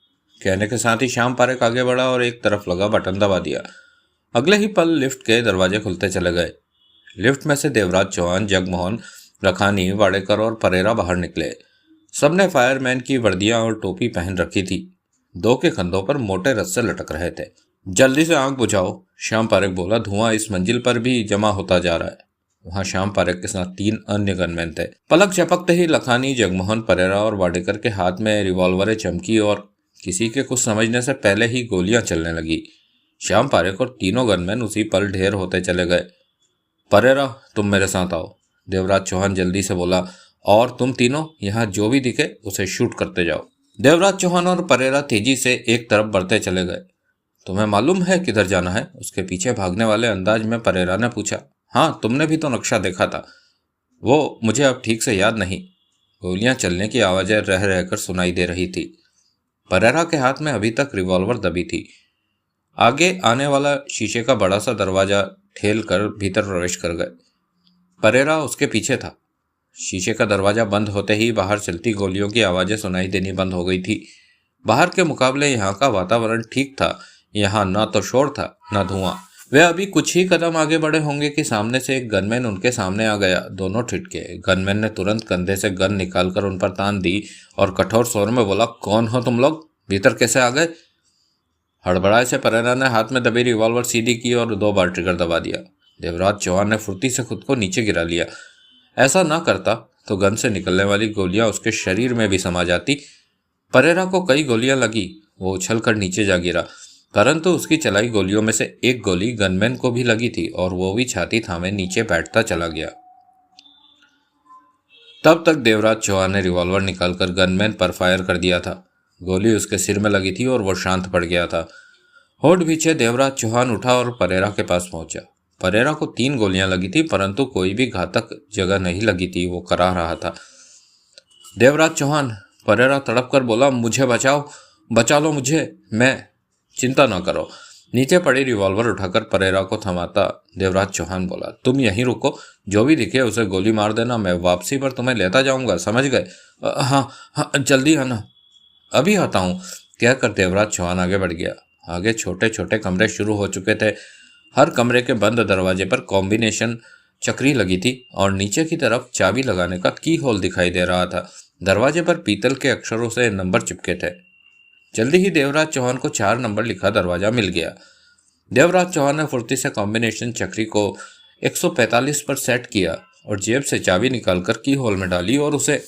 कहने के साथ ही श्याम पारेख आगे बढ़ा और एक तरफ लगा बटन दबा दिया। अगले ही पल लिफ्ट के दरवाजे खुलते चले गए। लिफ्ट में से देवराज चौहान, जगमोहन, लखानी, वाडेकर और परेरा बाहर निकले। सबने फायरमैन की वर्दियां और टोपी पहन रखी थी। 2 के कंधों पर मोटे रस्से लटक रहे थे। जल्दी से आग बुझाओ, श्याम पारेख बोला। धुआं इस मंजिल पर भी जमा होता जा रहा है। वहां श्याम पारेख के साथ 3 अन्य गनमैन थे। पलक झपकते ही लखानी, जगमोहन, परेरा और वाडेकर के हाथ में रिवॉल्वरें चमकी और किसी के कुछ समझने से पहले ही गोलियां चलने लगी। श्याम पारेख और तीनों गनमैन उसी पल ढेर होते चले गए। परेरा, तुम मेरे साथ आओ, देवराज चौहान जल्दी से बोला, और तुम तीनों यहाँ जो भी दिखे उसे शूट करते जाओ। देवराज चौहान और परेरा तेजी से एक तरफ बढ़ते चले गए। तुम्हें मालूम है किधर जाना है? उसके पीछे भागने वाले अंदाज में परेरा ने पूछा। हाँ, तुमने भी तो नक्शा देखा था। वो मुझे अब ठीक से याद नहीं। गोलियां चलने की आवाजें रह रहकर सुनाई दे रही थी। परेरा के हाथ में अभी तक रिवॉल्वर दबी थी। आगे आने वाला शीशे का बड़ा सा दरवाजा ठेल कर भीतर प्रवेश कर गए। परेरा उसके पीछे था। शीशे का दरवाजा बंद होते ही बाहर चलती गोलियों की आवाजें सुनाई देनी बंद हो गई थी। बाहर के मुकाबले यहाँ का वातावरण ठीक था। यहाँ न तो शोर था न धुआं। वे अभी कुछ ही कदम आगे बढ़े होंगे कि सामने से एक गनमैन उनके सामने आ गया। दोनों ठिठके। गनमैन ने तुरंत कंधे से गन निकालकर उन पर तान दी और कठोर स्वर में बोला, कौन हो तुम लोग? भीतर कैसे आ गए? हड़बड़ाए से परेरा ने हाथ में दबी रिवॉल्वर सीधी की और 2 बार ट्रिगर दबा दिया। देवराज चौहान ने फुर्ती से खुद को नीचे गिरा लिया। ऐसा ना करता तो गन से निकलने वाली गोलियां उसके शरीर में भी समा जाती। परेरा को कई गोलियां लगी। वो उछलकर नीचे जा गिरा, परंतु उसकी चलाई गोलियों में से एक गोली गनमैन को भी लगी थी और वो भी छाती थामे नीचे बैठता चला गया। तब तक देवराज चौहान ने रिवॉल्वर निकालकर गनमैन पर फायर कर दिया था। गोली उसके सिर में लगी थी और वो शांत पड़ गया था। होठ पीछे देवराज चौहान उठा और परेरा के पास पहुंचा। परेरा को 3 गोलियां लगी थी, परंतु कोई भी घातक जगह नहीं लगी थी। वो करा रहा था। देवराज चौहान, परेरा तड़प कर बोला, मुझे बचाओ, बचा लो मुझे। मैं, चिंता ना करो। नीचे पड़ी रिवॉल्वर उठाकर परेरा को थमाता देवराज चौहान बोला, तुम यहीं रुको, जो भी दिखे उसे गोली मार देना। मैं वापसी पर तुम्हें लेता जाऊंगा, समझ गए? हाँ हाँ, जल्दी आना। अभी आता हूँ, कहकर देवराज चौहान आगे बढ़ गया। आगे छोटे छोटे कमरे शुरू हो चुके थे। हर कमरे के बंद दरवाजे पर कॉम्बिनेशन चक्री लगी थी और नीचे की तरफ चाबी लगाने का की होल दिखाई दे रहा था। दरवाजे पर पीतल के अक्षरों से नंबर चिपके थे। जल्दी ही देवराज चौहान को 4 नंबर लिखा दरवाजा मिल गया। देवराज चौहान ने फुर्ती से कॉम्बिनेशन चक्री को 145 पर सेट किया और जेब से चाबी निकालकर की होल में डाली और उसे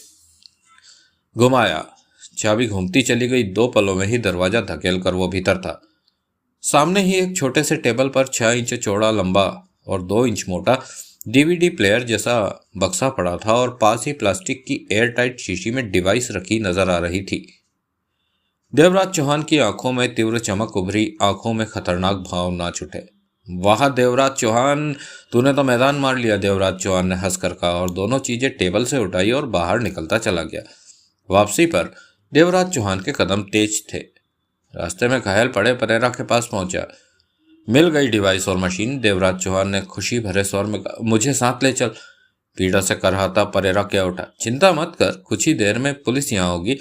घुमाया। चाबी घूमती चली गई। 2 पलों में ही दरवाजा धकेल कर वो भीतर था। सामने ही एक छोटे से टेबल पर 6 इंच चौड़ा लंबा और 2 इंच मोटा डीवीडी प्लेयर जैसा बक्सा पड़ा था और पास ही प्लास्टिक की एयरटाइट शीशी में डिवाइस रखी नजर आ रही थी। देवराज चौहान की आंखों में तीव्र चमक उभरी, आंखों में खतरनाक भाव नाच उठे। वाह देवराज चौहान, तूने तो मैदान मार लिया। देवराज चौहान ने हंसकर कहा और दोनों चीजें टेबल से उठाई और बाहर निकलता चला गया। वापसी पर देवराज चौहान के कदम तेज थे। रास्ते में घायल पड़े परेरा के पास पहुंचा। मिल गई डिवाइस और मशीन। देवराज चौहान ने खुशी भरे स्वर में कहा, मुझे साथ ले चल। पीड़ा से करहाता परेरा क्या उठा। चिंता मत कर, कुछ ही देर में पुलिस यहाँ होगी,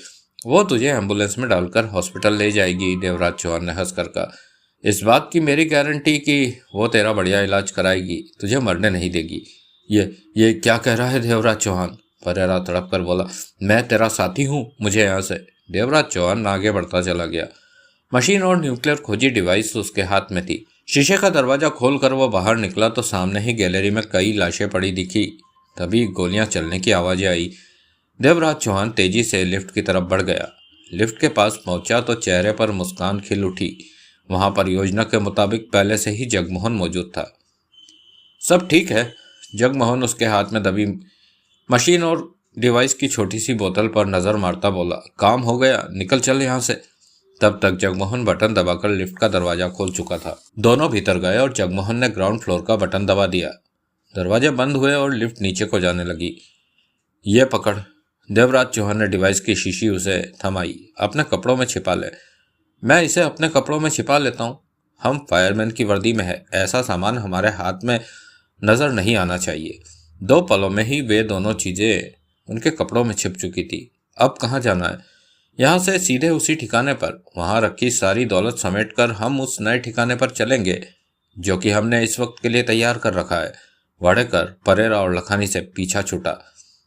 वो तुझे एम्बुलेंस में डालकर हॉस्पिटल ले जाएगी। देवराज चौहान ने हंसकर कहा, इस बात की मेरी गारंटी कि वो तेरा बढ़िया इलाज कराएगी, तुझे मरने नहीं देगी। ये क्या कह रहा है देवराज चौहान? परेरा तड़प कर बोला, मैं तेरा साथी हूँ, मुझे यहाँ से। देवराज चौहान आगे बढ़ता चला गया। मशीन और न्यूक्लियर खोजी डिवाइस उसके हाथ में थी। शीशे का दरवाजा खोलकर वो बाहर निकला तो सामने ही गैलरी में कई लाशें पड़ी दिखी। तभी गोलियां चलने की आवाजें आई। देवराज चौहान तेजी से लिफ्ट की तरफ बढ़ गया। लिफ्ट के पास पहुंचा तो चेहरे पर मुस्कान खिल उठी। वहां पर योजना के मुताबिक पहले से ही जगमोहन मौजूद था। सब ठीक है। जगमोहन उसके हाथ में दबी मशीन और डिवाइस की छोटी सी बोतल पर नजर मारता बोला, काम हो गया, निकल चल यहाँ से। तब तक जगमोहन बटन दबाकर लिफ्ट का दरवाजा खोल चुका था। दोनों भीतर गए और जगमोहन ने ग्राउंड फ्लोर का बटन दबा दिया। दरवाजे बंद हुए और लिफ्ट नीचे को जाने लगी। ये पकड़। देवराज चौहान ने डिवाइस की शीशी उसे थमाई। अपने कपड़ों में छिपा ले। मैं इसे अपने कपड़ों में छिपा लेता हूँ। हम फायरमैन की वर्दी में है, ऐसा सामान हमारे हाथ में नजर नहीं आना चाहिए। 2 पलों में ही वे दोनों चीजें उनके कपड़ों में छिप चुकी थी। अब कहाँ जाना है? यहाँ से सीधे उसी ठिकाने पर। वहां रखी सारी दौलत समेटकर हम उस नए ठिकाने पर चलेंगे जो कि हमने इस वक्त के लिए तैयार कर रखा है। वाडेकर, परेरा और लखानी से पीछा छूटा।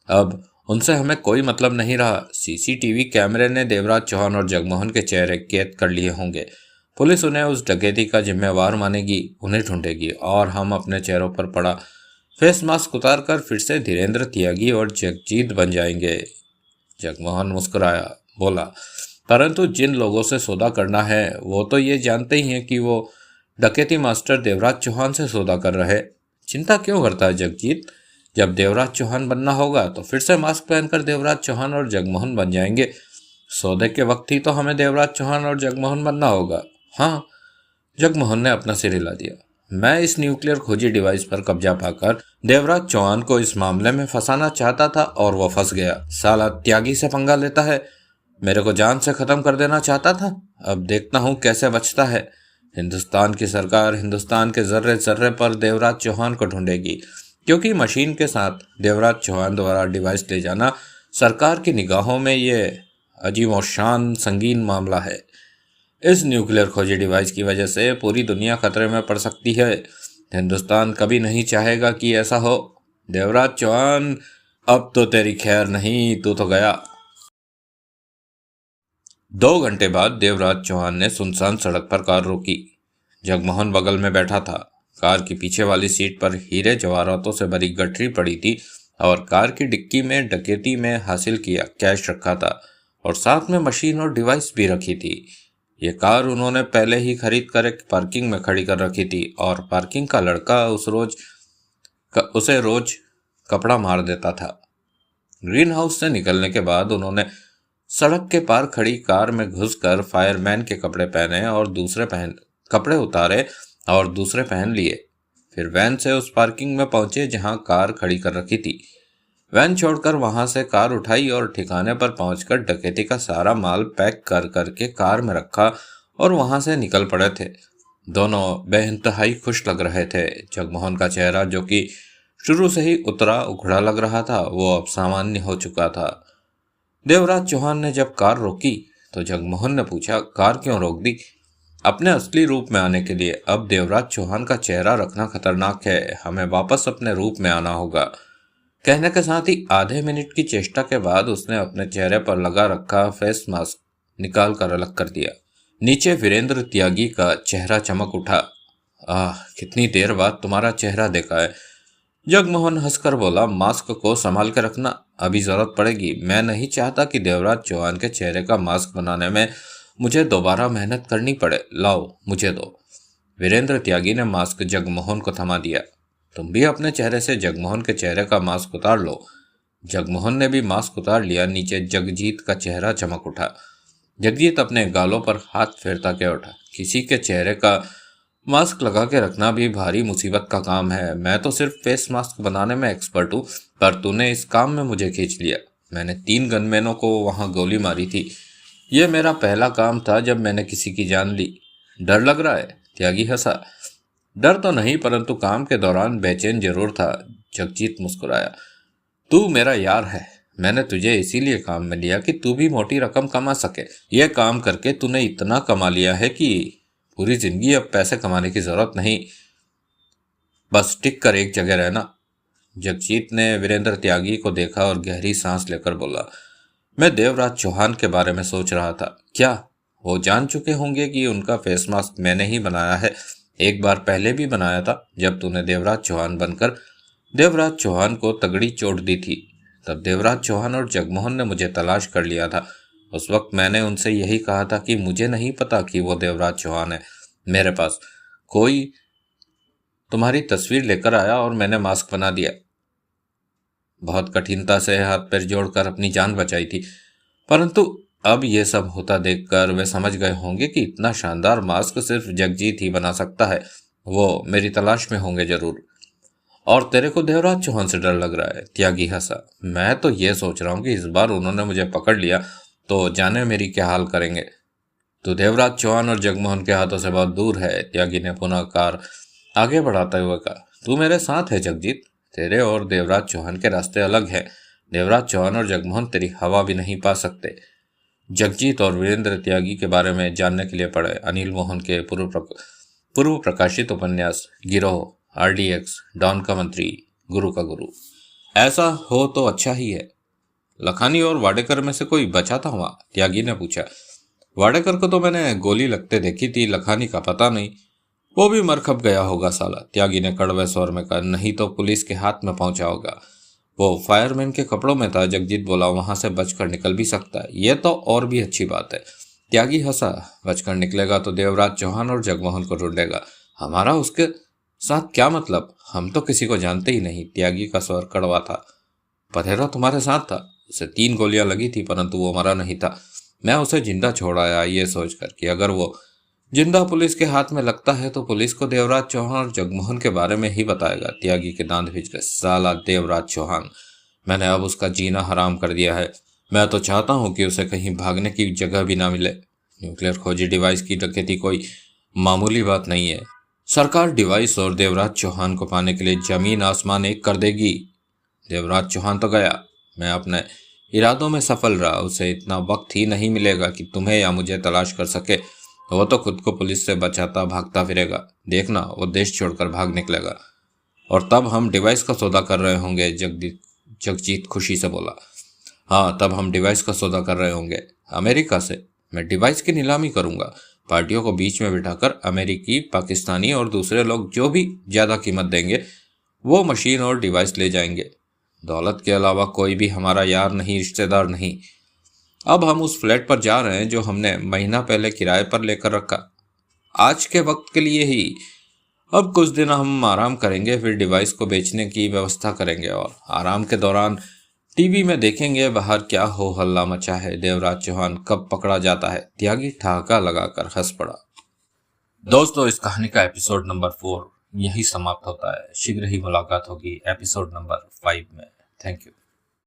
अब उनसे हमें कोई मतलब नहीं रहा। सीसीटीवी कैमरे ने देवराज चौहान और जगमोहन के चेहरे कैद कर लिए होंगे। पुलिस उन्हें उस डकैती का जिम्मेवार मानेगी, उन्हें ढूंढेगी और हम अपने चेहरों पर पड़ा फेस मास्क उतारकर फिर से धीरेन्द्र त्यागी और जगजीत बन जाएंगे। जगमोहन मुस्कुराया, बोला, परंतु जिन लोगों से सौदा करना है वो तो ये जानते ही हैं कि वो डकैती मास्टर देवराज चौहान से सौदा कर रहे। चिंता क्यों करता है जगजीत? जब देवराज चौहान बनना होगा तो फिर से मास्क पहनकर देवराज चौहान और जगमोहन बन जाएंगे। सौदे के वक्त ही तो हमें देवराज चौहान और जगमोहन बनना होगा। हाँ, जगमोहन ने अपना सिर हिला दिया। मैं इस न्यूक्लियर खोजी डिवाइस पर कब्जा पाकर देवराज चौहान को इस मामले में फंसाना चाहता था और वो फंस गया। साला त्यागी से पंगा लेता है, मेरे को जान से खत्म कर देना चाहता था। अब देखता हूँ कैसे बचता है। हिंदुस्तान की सरकार हिंदुस्तान के जर्रे जर्रे पर देवराज चौहान को ढूंढेगी, क्योंकि मशीन के साथ देवराज चौहान द्वारा डिवाइस ले जाना सरकार की निगाहों में ये अजीम और शान संगीन मामला है। इस न्यूक्लियर खोजी डिवाइस की वजह से पूरी दुनिया खतरे में पड़ सकती है। हिंदुस्तान कभी नहीं चाहेगा कि ऐसा हो। देवराज चौहान, अब तो तेरी खैर नहीं, तू तो गया। 2 घंटे बाद देवराज चौहान ने सुनसान सड़क पर कार रोकी। जगमोहन बगल में बैठा था। कार की पीछे वाली सीट पर हीरे जवाहरातों से भरी गठरी पड़ी थी और कार की डिक्की में डकैती में हासिल किया कैश रखा था और साथ में मशीन और डिवाइस भी रखी थी। ये कार उन्होंने पहले ही खरीद कर एक पार्किंग में खड़ी कर रखी थी और पार्किंग का लड़का उसे रोज कपड़ा मार देता था। ग्रीन हाउस से निकलने के बाद उन्होंने सड़क के पार खड़ी कार में घुसकर फायरमैन के कपड़े पहने और कपड़े उतारे और दूसरे पहन लिए। फिर वैन से उस पार्किंग में पहुंचे जहां कार खड़ी कर रखी थी। वैन छोड़कर वहां से कार उठाई और ठिकाने पर पहुंचकर डकैती का सारा माल पैक कर करके कार में रखा और वहां से निकल पड़े थे। दोनों बेइंतहाई खुश लग रहे थे। जगमोहन का चेहरा, जो कि शुरू से ही उतरा उखड़ा लग रहा था, वो अब सामान्य हो चुका था। देवराज चौहान ने जब कार रोकी तो जगमोहन ने पूछा, कार क्यों रोक दी? अपने असली रूप में आने के लिए। अब देवराज चौहान का चेहरा रखना खतरनाक है, हमें वापस अपने रूप में आना होगा। कहने के साथ ही आधे मिनट की चेष्टा के बाद उसने अपने चेहरे पर लगा रखा फेस मास्क निकाल कर अलग कर दिया। नीचे वीरेंद्र त्यागी का चेहरा चमक उठा। कितनी देर बाद तुम्हारा चेहरा देखा है। जगमोहन हंसकर बोला, मास्क को संभाल के रखना, अभी जरूरत पड़ेगी। मैं नहीं चाहता कि देवराज चौहान के चेहरे का मास्क बनाने में मुझे दोबारा मेहनत करनी पड़े। लाओ, मुझे दो। वीरेंद्र त्यागी ने मास्क जगमोहन को थमा दिया। तुम भी अपने चेहरे से जगमोहन के चेहरे का मास्क उतार लो। जगमोहन ने भी मास्क उतार लिया। नीचे जगजीत का चेहरा चमक उठा। जगजीत अपने गालों पर हाथ फेरता क्या उठा, किसी के चेहरे का मास्क लगा के रखना भी भारी मुसीबत का काम है। मैं तो सिर्फ फेस मास्क बनाने में एक्सपर्ट हूँ, पर तूने इस काम में मुझे खींच लिया। मैंने 3 गनमैनों को वहां गोली मारी थी। यह मेरा पहला काम था जब मैंने किसी की जान ली। डर लग रहा है? त्यागी हंसा। डर तो नहीं, परंतु काम के दौरान बेचैन जरूर था। जगजीत मुस्कुराया। तू मेरा यार है। मैंने तुझे इसीलिए काम में लिया कि तू भी मोटी रकम कमा सके। यह काम करके तूने इतना कमा लिया है कि पूरी जिंदगी अब पैसे कमाने की जरूरत नहीं, बस टिक कर एक जगह रहना। जगजीत ने वीरेंद्र त्यागी को देखा और गहरी सांस लेकर बोला, मैं देवराज चौहान के बारे में सोच रहा था। क्या वो जान चुके होंगे कि उनका फेस मास्क मैंने ही बनाया है? एक बार पहले भी बनाया था, जब तूने देवराज चौहान बनकर देवराज चौहान को तगड़ी चोट दी थी। तब देवराज चौहान और जगमोहन ने मुझे तलाश कर लिया था। उस वक्त मैंने उनसे यही कहा था कि मुझे नहीं पता कि वो देवराज चौहान है। मेरे पास कोई तुम्हारी तस्वीर लेकर आया और मैंने मास्क बना दिया। बहुत कठिनता से हाथ पैर जोड़कर अपनी जान बचाई थी, परंतु अब ये सब होता देखकर वे समझ गए होंगे कि इतना शानदार मास्क सिर्फ जगजीत ही बना सकता है। वो मेरी तलाश में होंगे जरूर। और तेरे को देवराज चौहान से डर लग रहा है? त्यागी हंसा। मैं तो ये सोच रहा हूँ कि इस बार उन्होंने मुझे पकड़ लिया तो जाने मेरी क्या हाल करेंगे। तो देवराज चौहान और जगमोहन के हाथों से बहुत दूर है। त्यागी ने पुनः कार आगे बढ़ाते हुए कहा, तू मेरे साथ है जगजीत। तेरे और देवराज चौहान के रास्ते अलग हैं। देवराज चौहान और जगमोहन तेरी हवा भी नहीं पा सकते। जगजीत और वीरेंद्र त्यागी के बारे में जानने के लिए पढ़े अनिल मोहन के पूर्व प्रकाशित उपन्यास गिरोह, RDX, डॉन का मंत्री, गुरु का गुरु। ऐसा हो तो अच्छा ही है। लखानी और वाडेकर में से कोई बचा था वहां? त्यागी ने पूछा। वाडेकर को तो मैंने गोली लगते देखी थी, लखानी का पता नहीं। वो भी मर खप गया होगा साला, त्यागी ने कड़वे स्वर में कहा। नहीं तो पुलिस के हाथ में पहुंचा होगा। वो फायरमैन के कपड़ों में था। जगजीत बोला, वहां से बचकर निकल भी सकता है। ये तो और भी अच्छी बात है। त्यागी हंसा। बचकर निकलेगा तो देवराज चौहान और जगमोहन को ढूंढेगा। हमारा उसके साथ क्या मतलब? हम तो किसी को जानते ही नहीं। त्यागी का स्वर कड़वा था। पथेरा तुम्हारे साथ था। उसे 3 गोलियां लगी थी, परंतु वो मरा नहीं था। मैं उसे जिंदा छोड़ आया, ये सोचकर कि अगर वो जिंदा पुलिस के हाथ में लगता है तो पुलिस को देवराज चौहान और जगमोहन के बारे में ही बताएगा। त्यागी के दांत भिज गए। साला देवराज चौहान, मैंने अब उसका जीना हराम कर दिया है। मैं तो चाहता हूं कि उसे कहीं भागने की जगह भी ना मिले। न्यूक्लियर खोजी डिवाइस की डकैती कोई मामूली बात नहीं है। सरकार डिवाइस और देवराज चौहान को पाने के लिए जमीन आसमान एक कर देगी। देवराज चौहान तो गया। मैं अपने इरादों में सफल रहा। उसे इतना वक्त ही नहीं मिलेगा कि तुम्हें या मुझे तलाश कर सके। वो तो खुद को पुलिस से बचाता भागता फिरेगा। देखना, वो देश छोड़कर भाग निकलेगा और तब हम डिवाइस का सौदा कर रहे होंगे। जगजीत खुशी से बोला। हाँ, तब हम डिवाइस का सौदा कर रहे होंगे अमेरिका से। मैं डिवाइस की नीलामी करूंगा। पार्टियों को बीच में बिठाकर अमेरिकी, पाकिस्तानी और दूसरे लोग जो भी ज्यादा कीमत देंगे वो मशीन और डिवाइस ले जाएंगे। दौलत के अलावा कोई भी हमारा यार नहीं, रिश्तेदार नहीं। अब हम उस फ्लैट पर जा रहे हैं जो हमने महीना पहले किराए पर लेकर रखा, आज के वक्त के लिए ही। अब कुछ दिन हम आराम करेंगे, फिर डिवाइस को बेचने की व्यवस्था करेंगे और आराम के दौरान टीवी में देखेंगे बाहर क्या हो हल्ला मचा है, देवराज चौहान कब पकड़ा जाता है। त्यागी ठहाका लगाकर हंस पड़ा। दोस्तों, इस कहानी का एपिसोड नंबर 4 यही समाप्त होता है। शीघ्र ही मुलाकात होगी एपिसोड नंबर 5 में। Thank you.